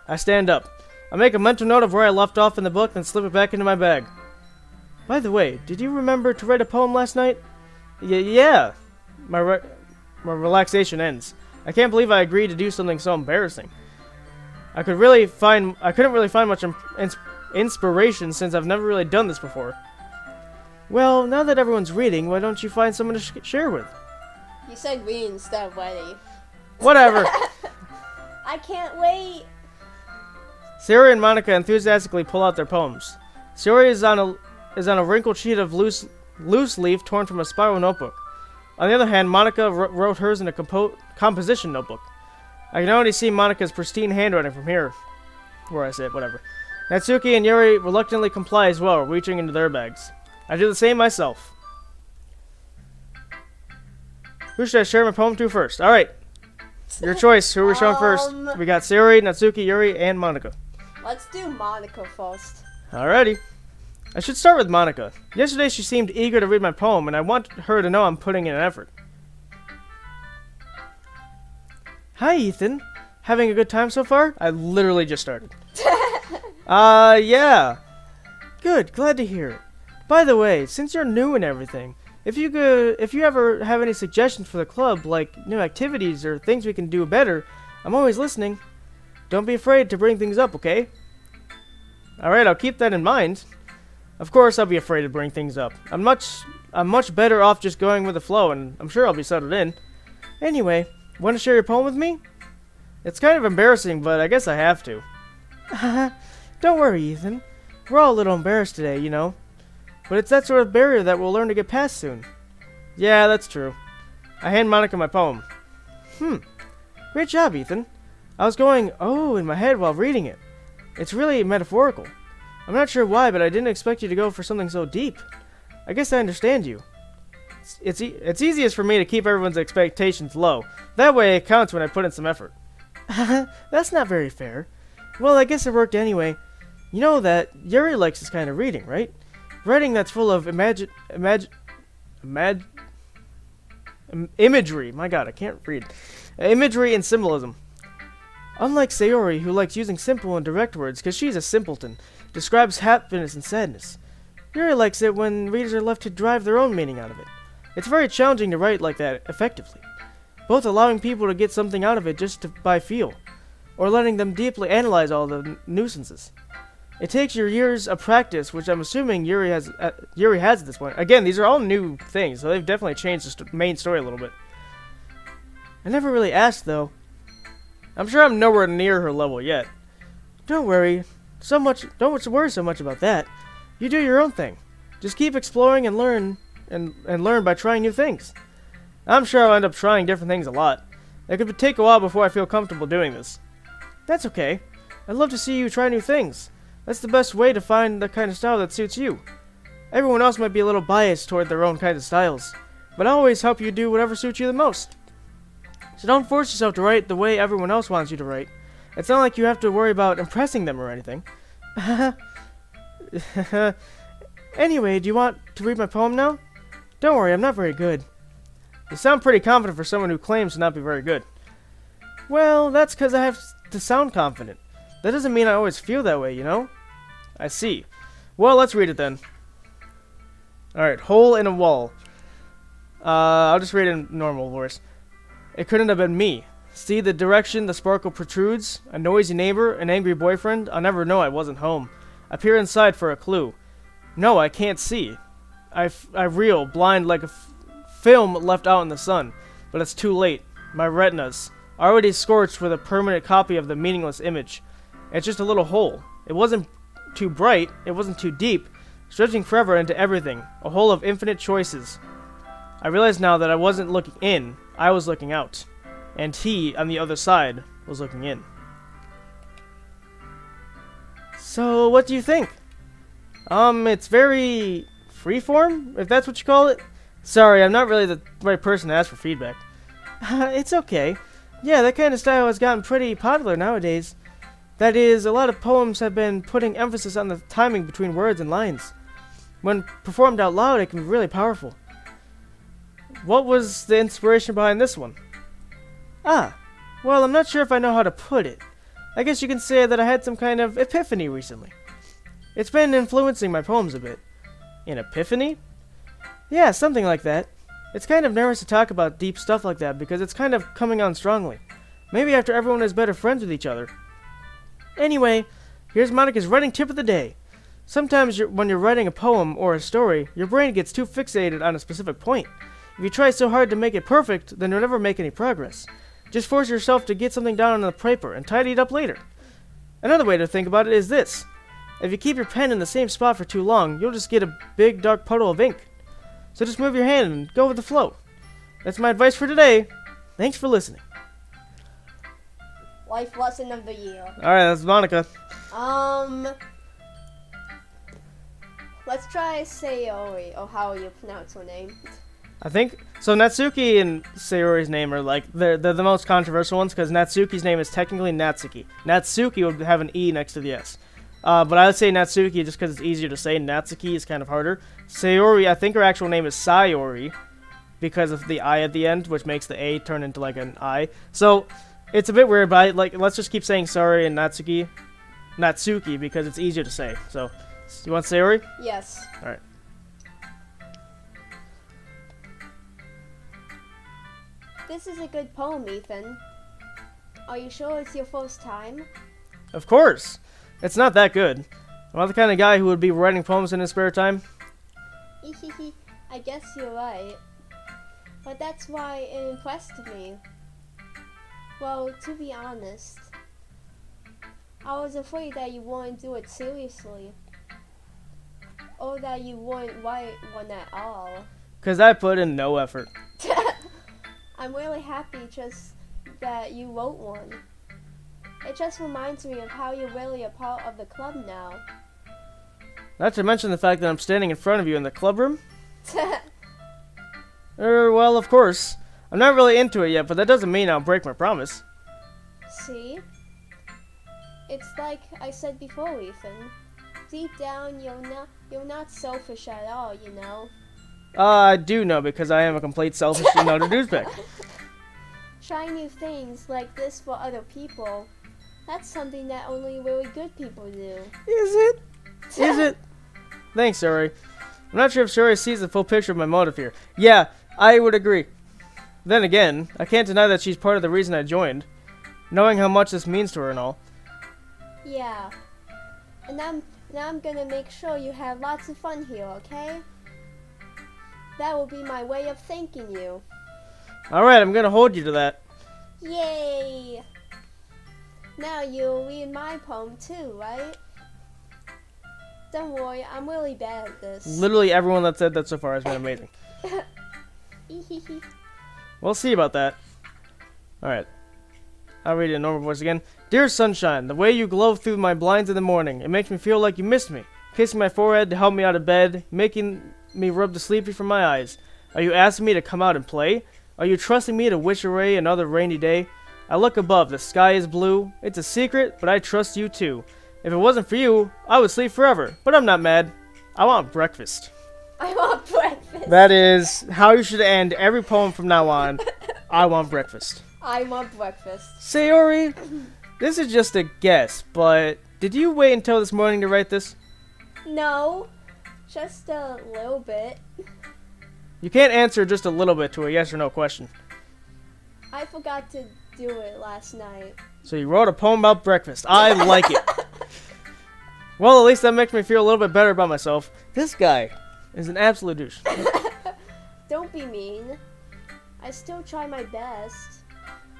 I stand up. I make a mental note of where I left off in the book, then slip it back into my bag. By the way, did you remember to write a poem last night? Yeah. My relaxation ends. I can't believe I agreed to do something so embarrassing. I couldn't really find much inspiration since I've never really done this before. Well, now that everyone's reading, why don't you find someone to share with? You said we instead of ready. Whatever. I can't wait. Sayori and Monika enthusiastically pull out their poems. Sayori is on a wrinkled sheet of loose leaf torn from a spiral notebook. On the other hand, Monika wrote hers in a composition notebook. I can already see Monika's pristine handwriting from here. Where I sit, whatever. Natsuki and Yuri reluctantly comply as well, reaching into their bags. I do the same myself. Who should I share my poem to first? Alright. Your choice. Who are we showing first? We got Sayori, Natsuki, Yuri, and Monika. Let's do Monika first. Alrighty. I should start with Monika. Yesterday she seemed eager to read my poem, and I want her to know I'm putting in an effort. Hi, Ethan. Having a good time so far? I literally just started. Yeah. Good. Glad to hear it. By the way, since you're new and everything, if you ever have any suggestions for the club, like new activities or things we can do better, I'm always listening. Don't be afraid to bring things up, okay? Alright, I'll keep that in mind. Of course I'll be afraid to bring things up. I'm much better off just going with the flow, and I'm sure I'll be settled in. Anyway, want to share your poem with me? It's kind of embarrassing, but I guess I have to. Don't worry, Ethan. We're all a little embarrassed today, you know. But it's that sort of barrier that we'll learn to get past soon. Yeah, that's true. I hand Monika my poem. Great job, Ethan. I was going, oh, in my head while reading it. It's really metaphorical. I'm not sure why, but I didn't expect you to go for something so deep. I guess I understand you. It's easiest for me to keep everyone's expectations low. That way it counts when I put in some effort. That's not very fair. Well, I guess it worked anyway. You know that Yuri likes this kind of reading, right? Writing that's full of imagery. My god, I can't read. Imagery and symbolism. Unlike Sayori, who likes using simple and direct words because she's a simpleton, describes happiness and sadness. Yuri likes it when readers are left to drive their own meaning out of it. It's very challenging to write like that effectively, both allowing people to get something out of it just by feel, or letting them deeply analyze all the nuisances. It takes your years of practice, which I'm assuming Yuri has at this point. Again, these are all new things, so they've definitely changed the main story a little bit. I never really asked, though. I'm sure I'm nowhere near her level yet. Don't worry Don't worry so much about that. You do your own thing. Just keep exploring and learn by trying new things. I'm sure I'll end up trying different things a lot. It could take a while before I feel comfortable doing this. That's okay. I'd love to see you try new things. That's the best way to find the kind of style that suits you. Everyone else might be a little biased toward their own kind of styles, but I'll always help you do whatever suits you the most. So don't force yourself to write the way everyone else wants you to write. It's not like you have to worry about impressing them or anything. Anyway, do you want to read my poem now? Don't worry, I'm not very good. You sound pretty confident for someone who claims to not be very good. Well, that's because I have to sound confident. That doesn't mean I always feel that way, you know? I see. Well, let's read it then. Alright, hole in a wall. I'll just read it in normal voice. It couldn't have been me. See the direction the sparkle protrudes? A noisy neighbor? An angry boyfriend? I'll never know I wasn't home. I peer inside for a clue. No, I can't see. I reel, blind like a film left out in the sun. But it's too late. My retinas, already scorched with a permanent copy of the meaningless image. It's just a little hole. It wasn't too bright. It wasn't too deep. Stretching forever into everything. A hole of infinite choices. I realize now that I wasn't looking in. I was looking out. And he, on the other side, was looking in. So, what do you think? It's very freeform, if that's what you call it. Sorry, I'm not really the right person to ask for feedback. It's okay. Yeah, that kind of style has gotten pretty popular nowadays. That is, a lot of poems have been putting emphasis on the timing between words and lines. When performed out loud, it can be really powerful. What was the inspiration behind this one? Well, I'm not sure if I know how to put it. I guess you can say that I had some kind of epiphany recently. It's been influencing my poems a bit. An epiphany? Yeah, something like that. It's kind of nervous to talk about deep stuff like that because it's kind of coming on strongly. Maybe after everyone is better friends with each other. Anyway, here's Monika's writing tip of the day. Sometimes when you're writing a poem or a story, your brain gets too fixated on a specific point. If you try so hard to make it perfect, then you'll never make any progress. Just force yourself to get something down on the paper and tidy it up later. Another way to think about it is this. If you keep your pen in the same spot for too long, you'll just get a big dark puddle of ink. So just move your hand and go with the flow. That's my advice for today. Thanks for listening. Life lesson of the year. Alright, that's Monika. Let's try Sayori, or how you pronounce her name. I think so. Natsuki and Sayori's name are like they're the most controversial ones because Natsuki's name is technically Natsuki. Natsuki would have an E next to the S. But I would say Natsuki just because it's easier to say. Natsuki is kind of harder. Sayori, I think her actual name is Sayori because of the I at the end, which makes the A turn into like an I. So it's a bit weird, but let's just keep saying Sayori and Natsuki because it's easier to say. So you want Sayori? Yes. All right. This is a good poem, Ethan. Are you sure it's your first time? Of course. It's not that good. I'm not the kind of guy who would be writing poems in his spare time. I guess you're right. But that's why it impressed me. Well, to be honest, I was afraid that you wouldn't do it seriously. Or that you wouldn't write one at all. Because I put in no effort. I'm really happy just that you wrote one. It just reminds me of how you're really a part of the club now. Not to mention the fact that I'm standing in front of you in the club room. Well, of course. I'm not really into it yet, but that doesn't mean I'll break my promise. See? It's like I said before, Ethan. Deep down, you're not selfish at all, you know? I do know, because I am a complete selfish and utter douchebag. Trying new things like this for other people, that's something that only really good people do. Is it? Is it? Thanks, Sayori. I'm not sure if Sayori sees the full picture of my motive here. Yeah, I would agree. Then again, I can't deny that she's part of the reason I joined, knowing how much this means to her and all. Yeah. And I'm gonna make sure you have lots of fun here, okay? That will be my way of thanking you. Alright, I'm gonna hold you to that. Yay! Now you'll read my poem too, right? Don't worry, I'm really bad at this. Literally everyone that said that so far has been amazing. We'll see about that. Alright. I'll read it in normal voice again. Dear sunshine, the way you glow through my blinds in the morning, it makes me feel like you missed me. Kissing my forehead to help me out of bed, making me rub the sleepy from my eyes. Are you asking me to come out and play? Are you trusting me to wish away another rainy day? I look above, the sky is blue. It's a secret, but I trust you too. If it wasn't for you, I would sleep forever, but I'm not mad. I want breakfast. I want breakfast. That is how you should end every poem from now on. I want breakfast. I want breakfast. Sayori, this is just a guess, but did you wait until this morning to write this? No, just a little bit. You can't answer just a little bit to a yes or no question. I forgot to do it last night. So you wrote a poem about breakfast. I like it. Well, at least that makes me feel a little bit better about myself. This guy is an absolute douche. Don't be mean. I still try my best.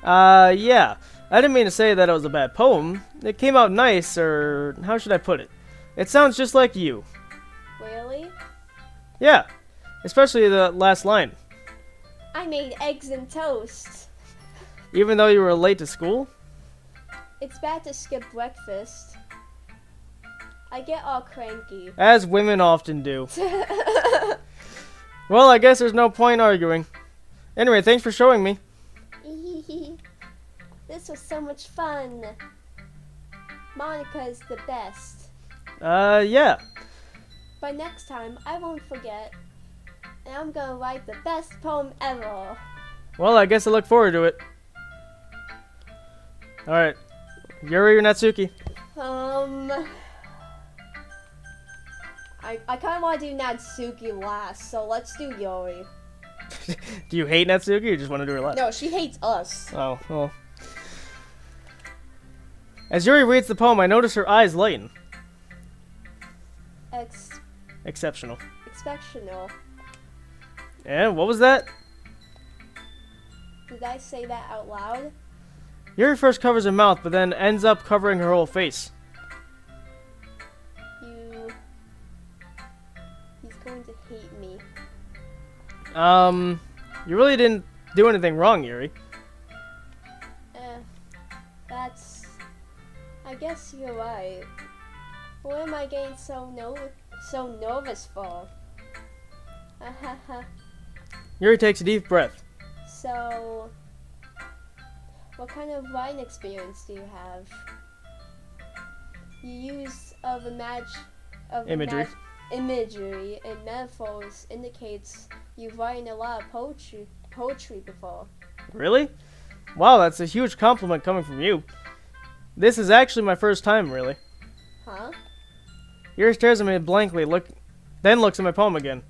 Yeah. I didn't mean to say that it was a bad poem. It came out nice, or how should I put it? It sounds just like you. Really? Yeah. Especially the last line. I made eggs and toast. Even though you were late to school? It's bad to skip breakfast. I get all cranky. As women often do. Well, I guess there's no point arguing. Anyway, thanks for showing me. This was so much fun. Monika is the best. Yeah. But next time, I won't forget. And I'm gonna write the best poem ever. Well, I guess I look forward to it. Alright. Yuri or Natsuki? I kind of want to do Natsuki last, so let's do Yuri. Do you hate Natsuki or you just want to do her last? No, she hates us. Oh, well. As Yuri reads the poem, I notice her eyes lighten. Exceptional. Exceptional. And what was that? Did I say that out loud? Yuri first covers her mouth, but then ends up covering her whole face. He's going to hate me. You really didn't do anything wrong, Yuri. I guess you're right. What am I getting so nervous for? Yuri takes a deep breath. So, what kind of writing experience do you have? You use Imagery. Imagery and metaphors indicates you've written a lot of poetry before. Really? Wow, that's a huge compliment coming from you. This is actually my first time, really. Huh? Yuri stares at me blankly, then looks at my poem again.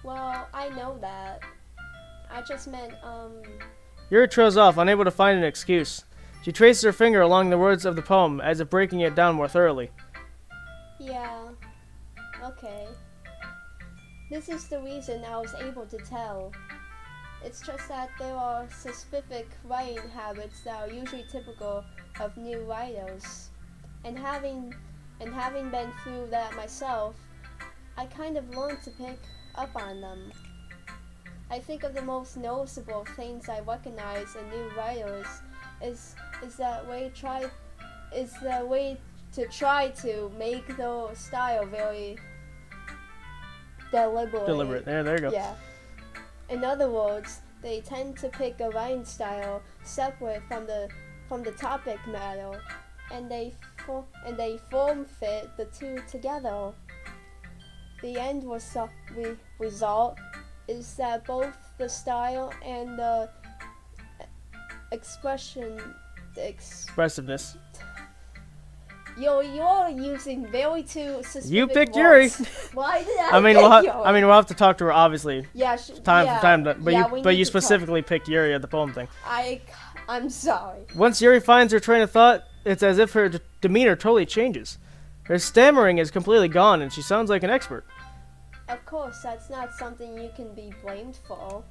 Well, I know that. I just meant, Yuri trails off, unable to find an excuse. She traces her finger along the words of the poem, as if breaking it down more thoroughly. Yeah. Okay. This is the reason I was able to tell. It's just that there are specific writing habits that are usually typical of new writers. And having been through that myself, I kind of learned to pick up on them. I think of the most noticeable things I recognize in new writers is the way to try to make the style very Deliberate. There you go. Yeah. In other words, they tend to pick a writing style separate from the topic matter, and they form fit the two together. The end result is that both the style and the Expressiveness. You're using very two specific You picked words. Yuri. Why did I I mean, pick Yuri? we'll have to talk to her obviously. Yeah, Time for time, but you to specifically picked Yuri at the poem thing. I'm sorry. Once Yuri finds her train of thought, it's as if her demeanor totally changes. Her stammering is completely gone, and she sounds like an expert. Of course, that's not something you can be blamed for.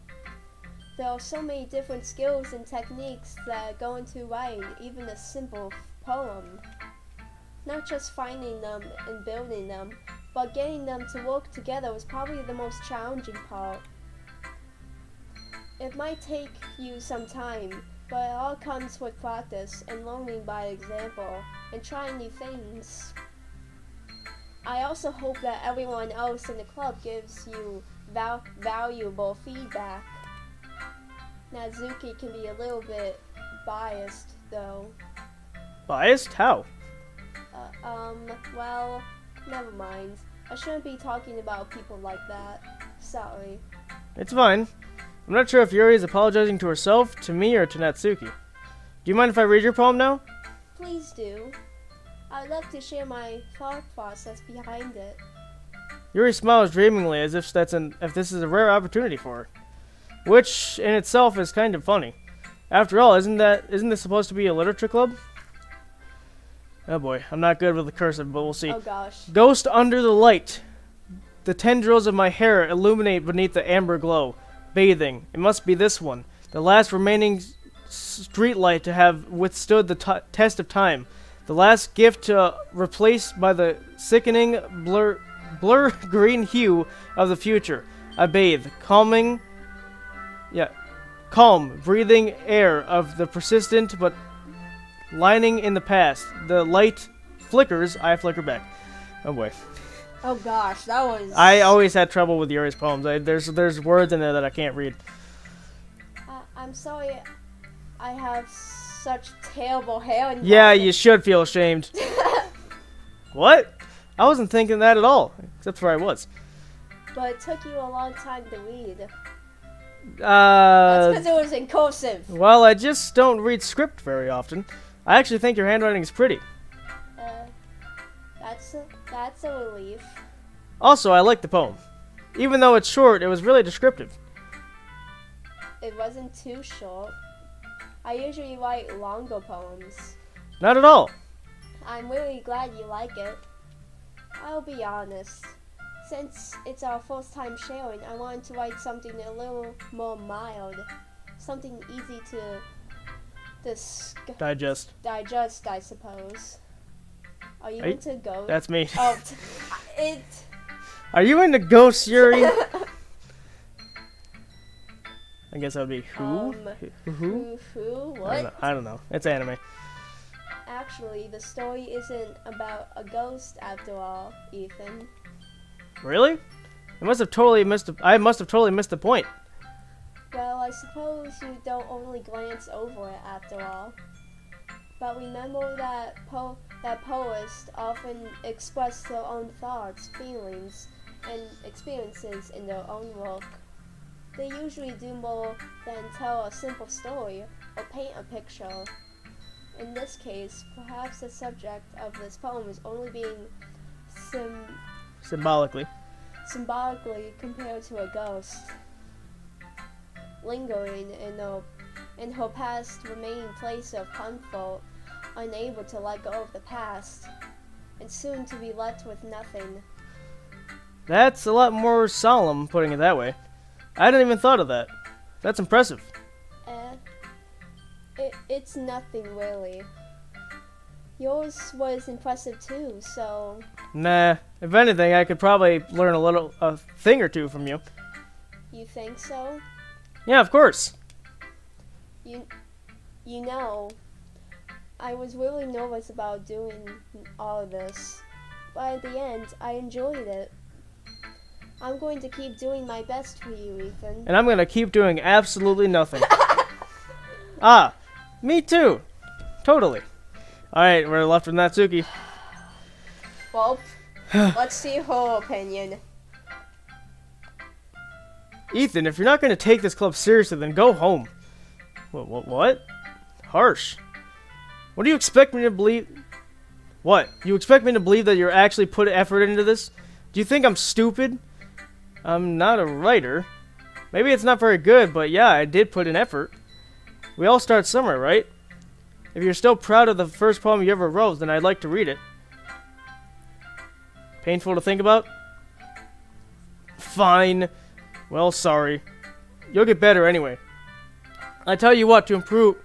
There are so many different skills and techniques that go into writing even a simple poem. Not just finding them and building them, but getting them to work together is probably the most challenging part. It might take you some time, but it all comes with practice and learning by example and trying new things. I also hope that everyone else in the club gives you valuable feedback. Natsuki can be a little bit biased, though. Biased? How? Well, never mind. I shouldn't be talking about people like that. Sorry. It's fine. I'm not sure if Yuri is apologizing to herself, to me, or to Natsuki. Do you mind if I read your poem now? Please do. I'd love to share my thought process behind it. Yuri smiles dreamingly as if if this is a rare opportunity for her. Which, in itself, is kind of funny. After all, isn't this supposed to be a literature club? Oh boy, I'm not good with the cursive, but we'll see. Oh gosh. Ghost under the light. The tendrils of my hair illuminate beneath the amber glow. Bathing. It must be this one. The last remaining street light to have withstood the test of time. The last gift to replace by the sickening blur green hue of the future. I bathe. Calm, breathing air of the persistent but lining in the past. The light flickers, I flicker back. Oh boy. Oh gosh, that was... I always had trouble with Yuri's poems. There's words in there that I can't read. I'm sorry I have such terrible hair in Yeah, you should feel ashamed. What? I wasn't thinking that at all, except for I was. But it took you a long time to read. That's because it was in cursive. Well, I just don't read script very often. I actually think your handwriting is pretty. That's a relief. Also, I like the poem. Even though it's short, it was really descriptive. It wasn't too short. I usually write longer poems. Not at all. I'm really glad you like it. I'll be honest. Since it's our first time sharing, I wanted to write something a little more mild. Something easy to Digest, I suppose. Are you into ghosts? That's me. Oh, Are you into ghosts, Yuri? I guess that would be who? Who? What? I don't know. It's anime. Actually, the story isn't about a ghost after all, Ethan. Really? I must have totally missed the point. Well, I suppose you don't only glance over it after all. But remember that poets often express their own thoughts, feelings, and experiences in their own work. They usually do more than tell a simple story or paint a picture. In this case, perhaps the subject of this poem is only being Symbolically compared to a ghost, lingering in her past remaining place of comfort, unable to let go of the past, and soon to be left with nothing. That's a lot more solemn, putting it that way. I hadn't even thought of that. That's impressive. It's nothing really. Yours was impressive too, so... Nah, if anything, I could probably learn a thing or two from you. You think so? Yeah, of course. You know, I was really nervous about doing all of this, but at the end, I enjoyed it. I'm going to keep doing my best for you, Ethan. And I'm going to keep doing absolutely nothing. Ah, me too. Totally. Alright, we're left with Natsuki. Well, let's see her opinion. Ethan, if you're not going to take this club seriously, then go home. What? Harsh. What do you expect me to believe? What? You expect me to believe that you're actually put effort into this? Do you think I'm stupid? I'm not a writer. Maybe it's not very good, but yeah, I did put in effort. We all start somewhere, right? If you're still proud of the first poem you ever wrote, then I'd like to read it. Painful to think about? Fine. Well, sorry. You'll get better anyway. I tell you what to improve,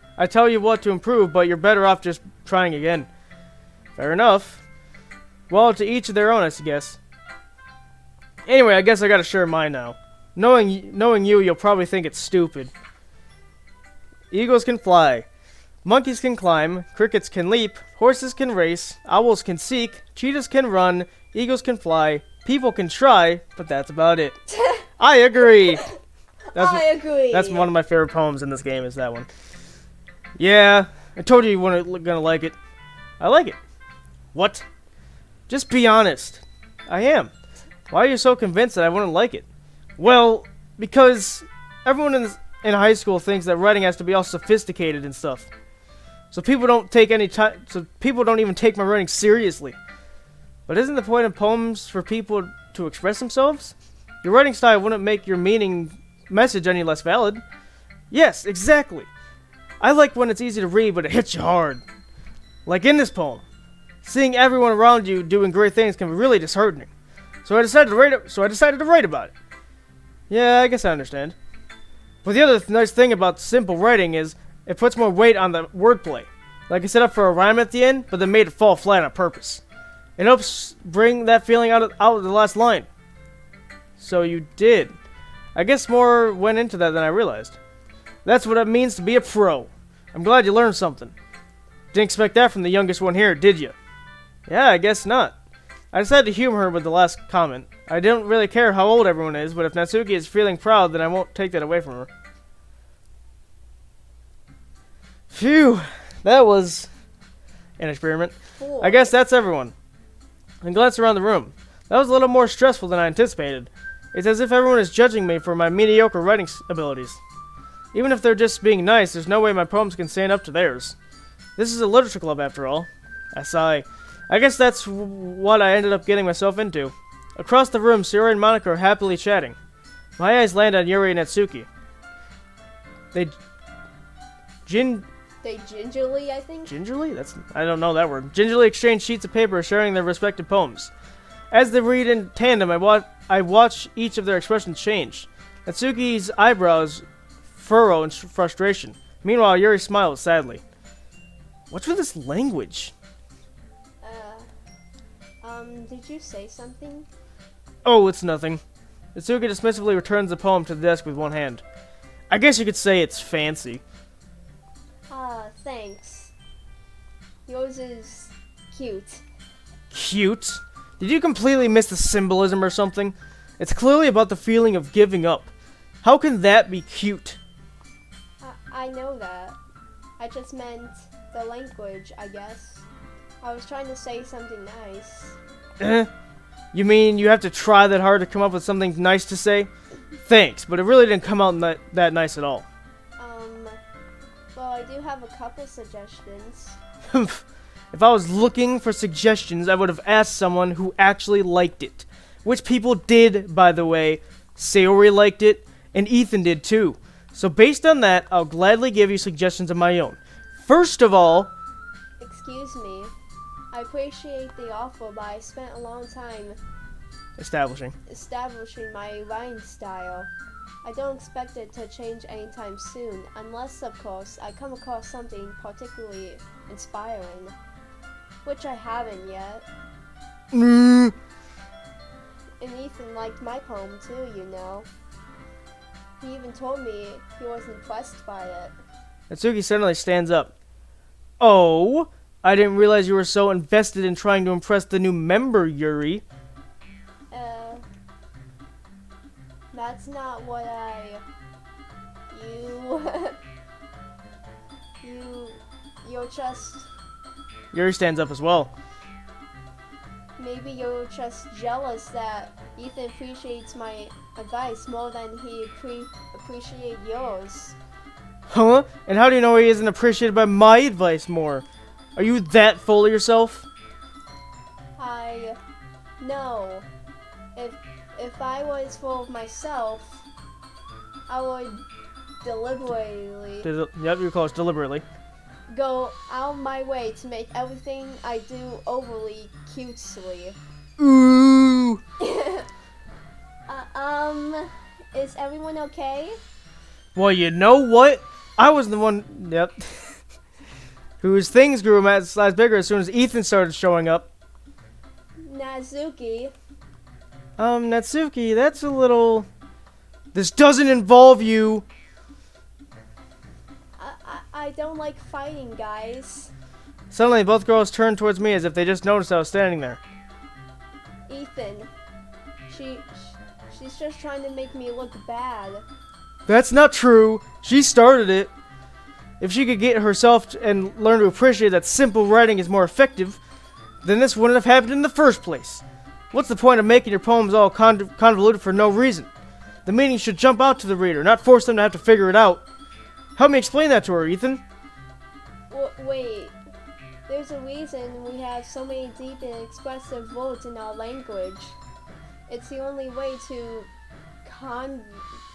but you're better off just trying again. Fair enough. Well, to each of their own, I guess. Anyway, I guess I gotta share mine now. Knowing you, you'll probably think it's stupid. Eagles can fly. Monkeys can climb. Crickets can leap. Horses can race. Owls can seek. Cheetahs can run. Eagles can fly. People can try, but that's about it. I agree. I agree. That's one of my favorite poems in this game, is that one. Yeah, I told you weren't gonna like it. I like it. What? Just be honest. I am. Why are you so convinced that I wouldn't like it? Well, because everyone in high school thinks that writing has to be all sophisticated and stuff. So people don't take any time. So people don't even take my writing seriously. But isn't the point of poems for people to express themselves? Your writing style wouldn't make your message any less valid. Yes, exactly. I like when it's easy to read, but it hits you hard. Like in this poem. Seeing everyone around you doing great things can be really disheartening. So I decided to write about it. Yeah, I guess I understand. But the other nice thing about simple writing is it puts more weight on the wordplay. Like I set up for a rhyme at the end, but then made it fall flat on purpose. It helps bring that feeling out of the last line. So you did. I guess more went into that than I realized. That's what it means to be a pro. I'm glad you learned something. Didn't expect that from the youngest one here, did you? Yeah, I guess not. I decided to humor her with the last comment. I don't really care how old everyone is, but if Natsuki is feeling proud, then I won't take that away from her. Phew, that was an experiment. Cool. I guess that's everyone. I glanced around the room. That was a little more stressful than I anticipated. It's as if everyone is judging me for my mediocre writing abilities. Even if they're just being nice, there's no way my poems can stand up to theirs. This is a literature club, after all. I sigh. I guess that's what I ended up getting myself into. Across the room, Sayori and Monika are happily chatting. My eyes land on Yuri and Natsuki. They gingerly, I think? Gingerly? I don't know that word. Gingerly exchange sheets of paper sharing their respective poems. As they read in tandem, I watch each of their expressions change. Natsuki's eyebrows furrow in frustration. Meanwhile, Yuri smiles sadly. What's with this language? Did you say something? Oh, it's nothing. Natsuki dismissively returns the poem to the desk with one hand. I guess you could say it's fancy. Thanks. Yours is cute. Cute? Did you completely miss the symbolism or something? It's clearly about the feeling of giving up. How can that be cute? I know that. I just meant the language, I guess. I was trying to say something nice. You mean you have to try that hard to come up with something nice to say? Thanks, but it really didn't come out that nice at all. Well, I do have a couple suggestions. If I was looking for suggestions, I would have asked someone who actually liked it. Which people did, by the way. Sayori liked it, and Ethan did too. So based on that, I'll gladly give you suggestions of my own. First of all... Excuse me. I appreciate the offer, but I spent a long time establishing my writing style. I don't expect it to change anytime soon, unless, of course, I come across something particularly inspiring. Which I haven't yet. Mm. And Ethan liked my poem too, you know. He even told me he was impressed by it. Natsuki suddenly stands up. Oh, I didn't realize you were so invested in trying to impress the new member, Yuri. That's not what you're just... Yuri stands up as well. Maybe you're just jealous that Ethan appreciates my advice more than he appreciates yours. Huh? And how do you know he isn't appreciated by my advice more? Are you that full of yourself? No. If I was full of myself, I would deliberately... Yep, you call us deliberately. Go out my way to make everything I do overly cutesy. Ooh! Is everyone okay? Well, you know what? I was the one, yep, whose things grew a size bigger as soon as Ethan started showing up. Natsuki. Natsuki, that's a little... This doesn't involve you. I don't like fighting, guys. Suddenly, both girls turned towards me as if they just noticed I was standing there. Ethan. She's just trying to make me look bad. That's not true. She started it. If she could get herself and learn to appreciate that simple writing is more effective, then this wouldn't have happened in the first place. What's the point of making your poems all convoluted for no reason? The meaning should jump out to the reader, not force them to have to figure it out. Help me explain that to her, Ethan. Wait. There's a reason we have so many deep and expressive words in our language. It's the only way to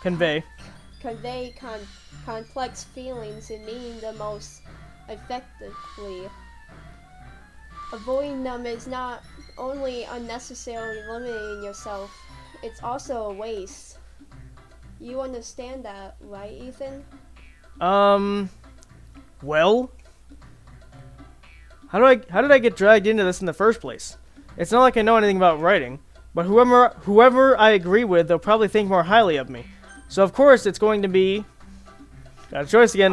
convey complex feelings and meaning the most effectively. Avoiding them is not only unnecessarily limiting yourself, it's also a waste. You understand that, right, Ethan? Well, how did I get dragged into this in the first place? It's not like I know anything about writing, but whoever I agree with, they'll probably think more highly of me. So of course it's going to be... Got a choice again.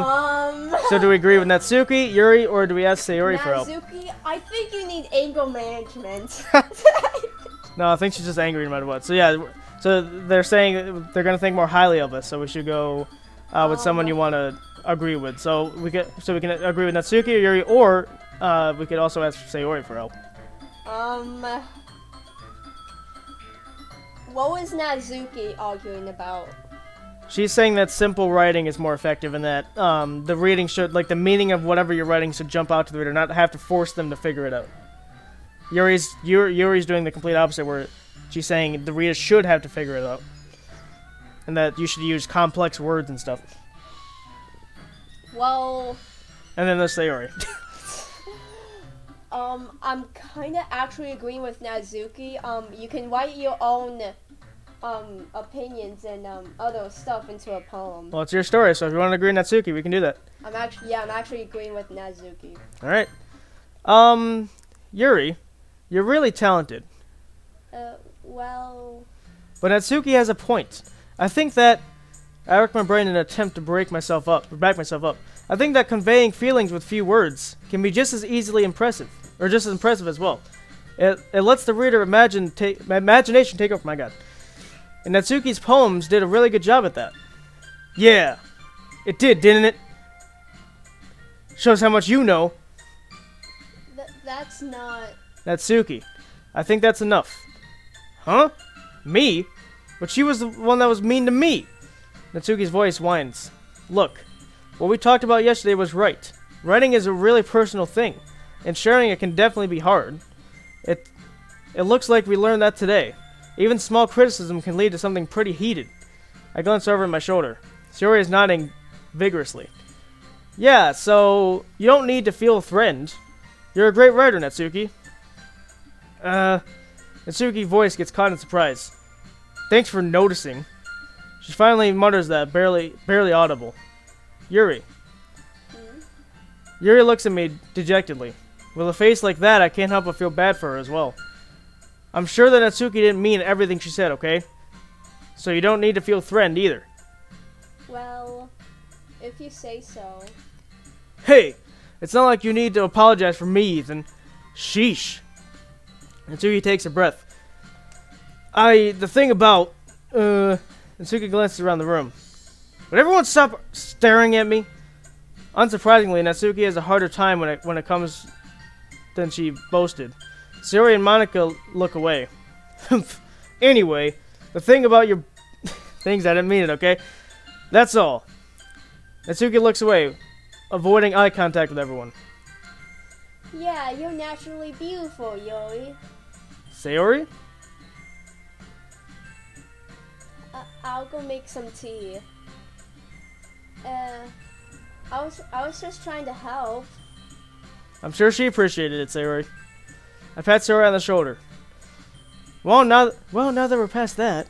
So do we agree with Natsuki, Yuri, or do we ask Sayori for help? Natsuki, I think you need anger management. No, I think she's just angry no matter what. So yeah, so they're saying they're gonna think more highly of us. So we should go with someone you want to agree with. So we can agree with Natsuki or Yuri, or we could also ask Sayori for help. What was Natsuki arguing about? She's saying that simple writing is more effective and that the reading should, like, the meaning of whatever you're writing should jump out to the reader, not have to force them to figure it out. Yuri's doing the complete opposite, where she's saying the reader should have to figure it out. And that you should use complex words and stuff. Well... And then there's Sayori. I'm kind of actually agreeing with Natsuki. You can write your own... opinions and other stuff into a poem. Well, it's your story, so if you want to agree with Natsuki, we can do that. I'm actually agreeing with Natsuki. All right. Yuri, you're really talented. Well... But Natsuki has a point. I think that... I racked my brain in an attempt to back myself up. I think that conveying feelings with few words can be just as easily impressive, or just as impressive as well. It lets the reader imagination take over. My God. And Natsuki's poems did a really good job at that. Yeah, it did, didn't it? Shows how much you know. That's not... Natsuki, I think that's enough. Huh? Me? But she was the one that was mean to me. Natsuki's voice whines. Look, what we talked about yesterday was right. Writing is a really personal thing, and sharing it can definitely be hard. It looks like we learned that today. Even small criticism can lead to something pretty heated. I glance over at my shoulder. Sayori is nodding vigorously. Yeah, so you don't need to feel threatened. You're a great writer, Natsuki. Natsuki's voice gets caught in surprise. Thanks for noticing. She finally mutters that, barely audible. Yuri. Yuri looks at me dejectedly. With a face like that, I can't help but feel bad for her as well. I'm sure that Natsuki didn't mean everything she said, okay? So you don't need to feel threatened either. Well, if you say so. Hey! It's not like you need to apologize for me, Ethan. Sheesh. Natsuki takes a breath. The thing about... Natsuki glances around the room. Would everyone stop staring at me? Unsurprisingly, Natsuki has a harder time when it comes than she boasted. Sayori and Monika look away. Anyway, the thing about your... Things, I didn't mean it, okay? That's all. Natsuki looks away, avoiding eye contact with everyone. Yeah, you're naturally beautiful, Yuri. Sayori? I'll go make some tea. I was just trying to help. I'm sure she appreciated it, Sayori. I pat Sayori on the shoulder. Well, now that we're past that,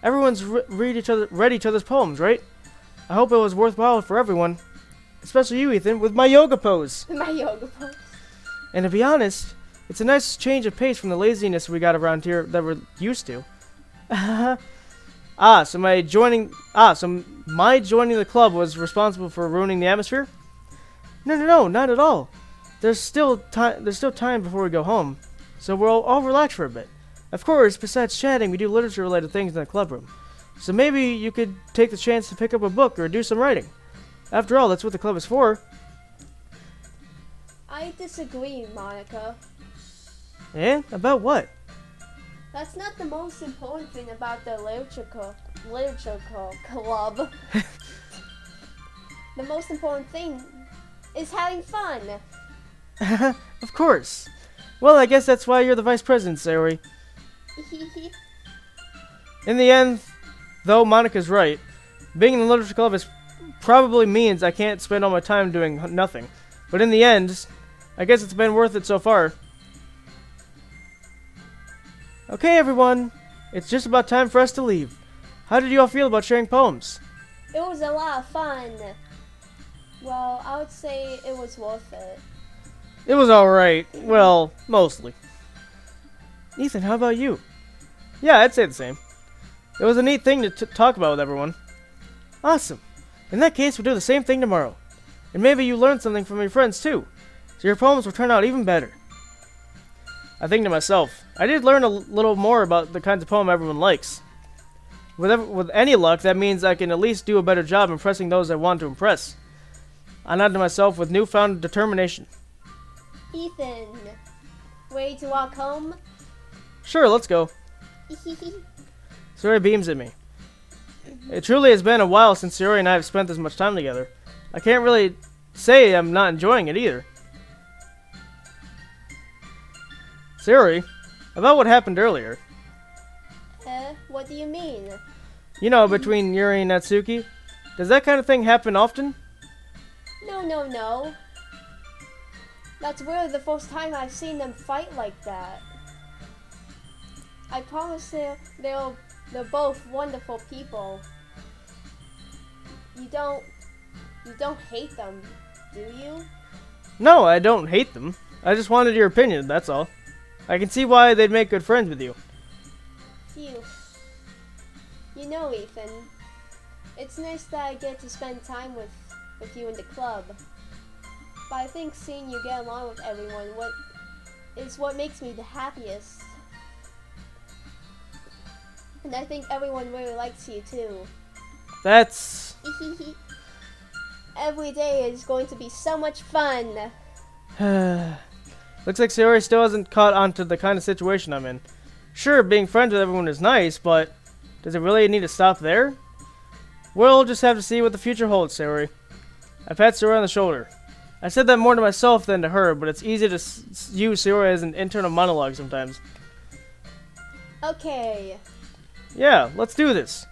everyone's read each other's poems, right? I hope it was worthwhile for everyone, especially you, Ethan, with my yoga pose. My yoga pose. And to be honest, it's a nice change of pace from the laziness we got around here that we're used to. So my joining the club was responsible for ruining the atmosphere? No, not at all. There's still time before we go home, so we'll all relax for a bit. Of course, besides chatting, we do literature-related things in the club room. So maybe you could take the chance to pick up a book or do some writing. After all, that's what the club is for. I disagree, Monika. Eh? About what? That's not the most important thing about the literature club. The most important thing is having fun. Of course. Well, I guess that's why you're the vice president, Sayori. In the end, though Monika's right, being in the literature club probably means I can't spend all my time doing nothing. But in the end, I guess it's been worth it so far. Okay, everyone. It's just about time for us to leave. How did you all feel about sharing poems? It was a lot of fun. Well, I would say it was worth it. It was alright. Well, mostly. Ethan, how about you? Yeah, I'd say the same. It was a neat thing to talk about with everyone. Awesome. In that case, we'll do the same thing tomorrow. And maybe you learned something from your friends, too. So your poems will turn out even better. I think to myself, I did learn a little more about the kinds of poem everyone likes. With any luck, that means I can at least do a better job impressing those I want to impress. I nod to myself with newfound determination. Ethan, ready to walk home? Sure, let's go. Sayori beams at me. It truly has been a while since Sayori and I have spent this much time together. I can't really say I'm not enjoying it either. Sayori, about what happened earlier. What do you mean? You know, between Yuri and Natsuki. Does that kind of thing happen often? No. That's really the first time I've seen them fight like that. I promise they're both wonderful people. You don't hate them, do you? No, I don't hate them. I just wanted your opinion, that's all. I can see why they'd make good friends with you. Phew. You know, Ethan, it's nice that I get to spend time with you in the club. But I think seeing you get along with everyone is what makes me the happiest. And I think everyone really likes you too. That's... Every day is going to be so much fun. Looks like Sayori still hasn't caught on to the kind of situation I'm in. Sure, being friends with everyone is nice, but does it really need to stop there? We'll just have to see what the future holds, Sayori. I pat Sayori on the shoulder. I said that more to myself than to her, but it's easy to use Sayori as an internal monologue sometimes. Okay. Yeah, let's do this.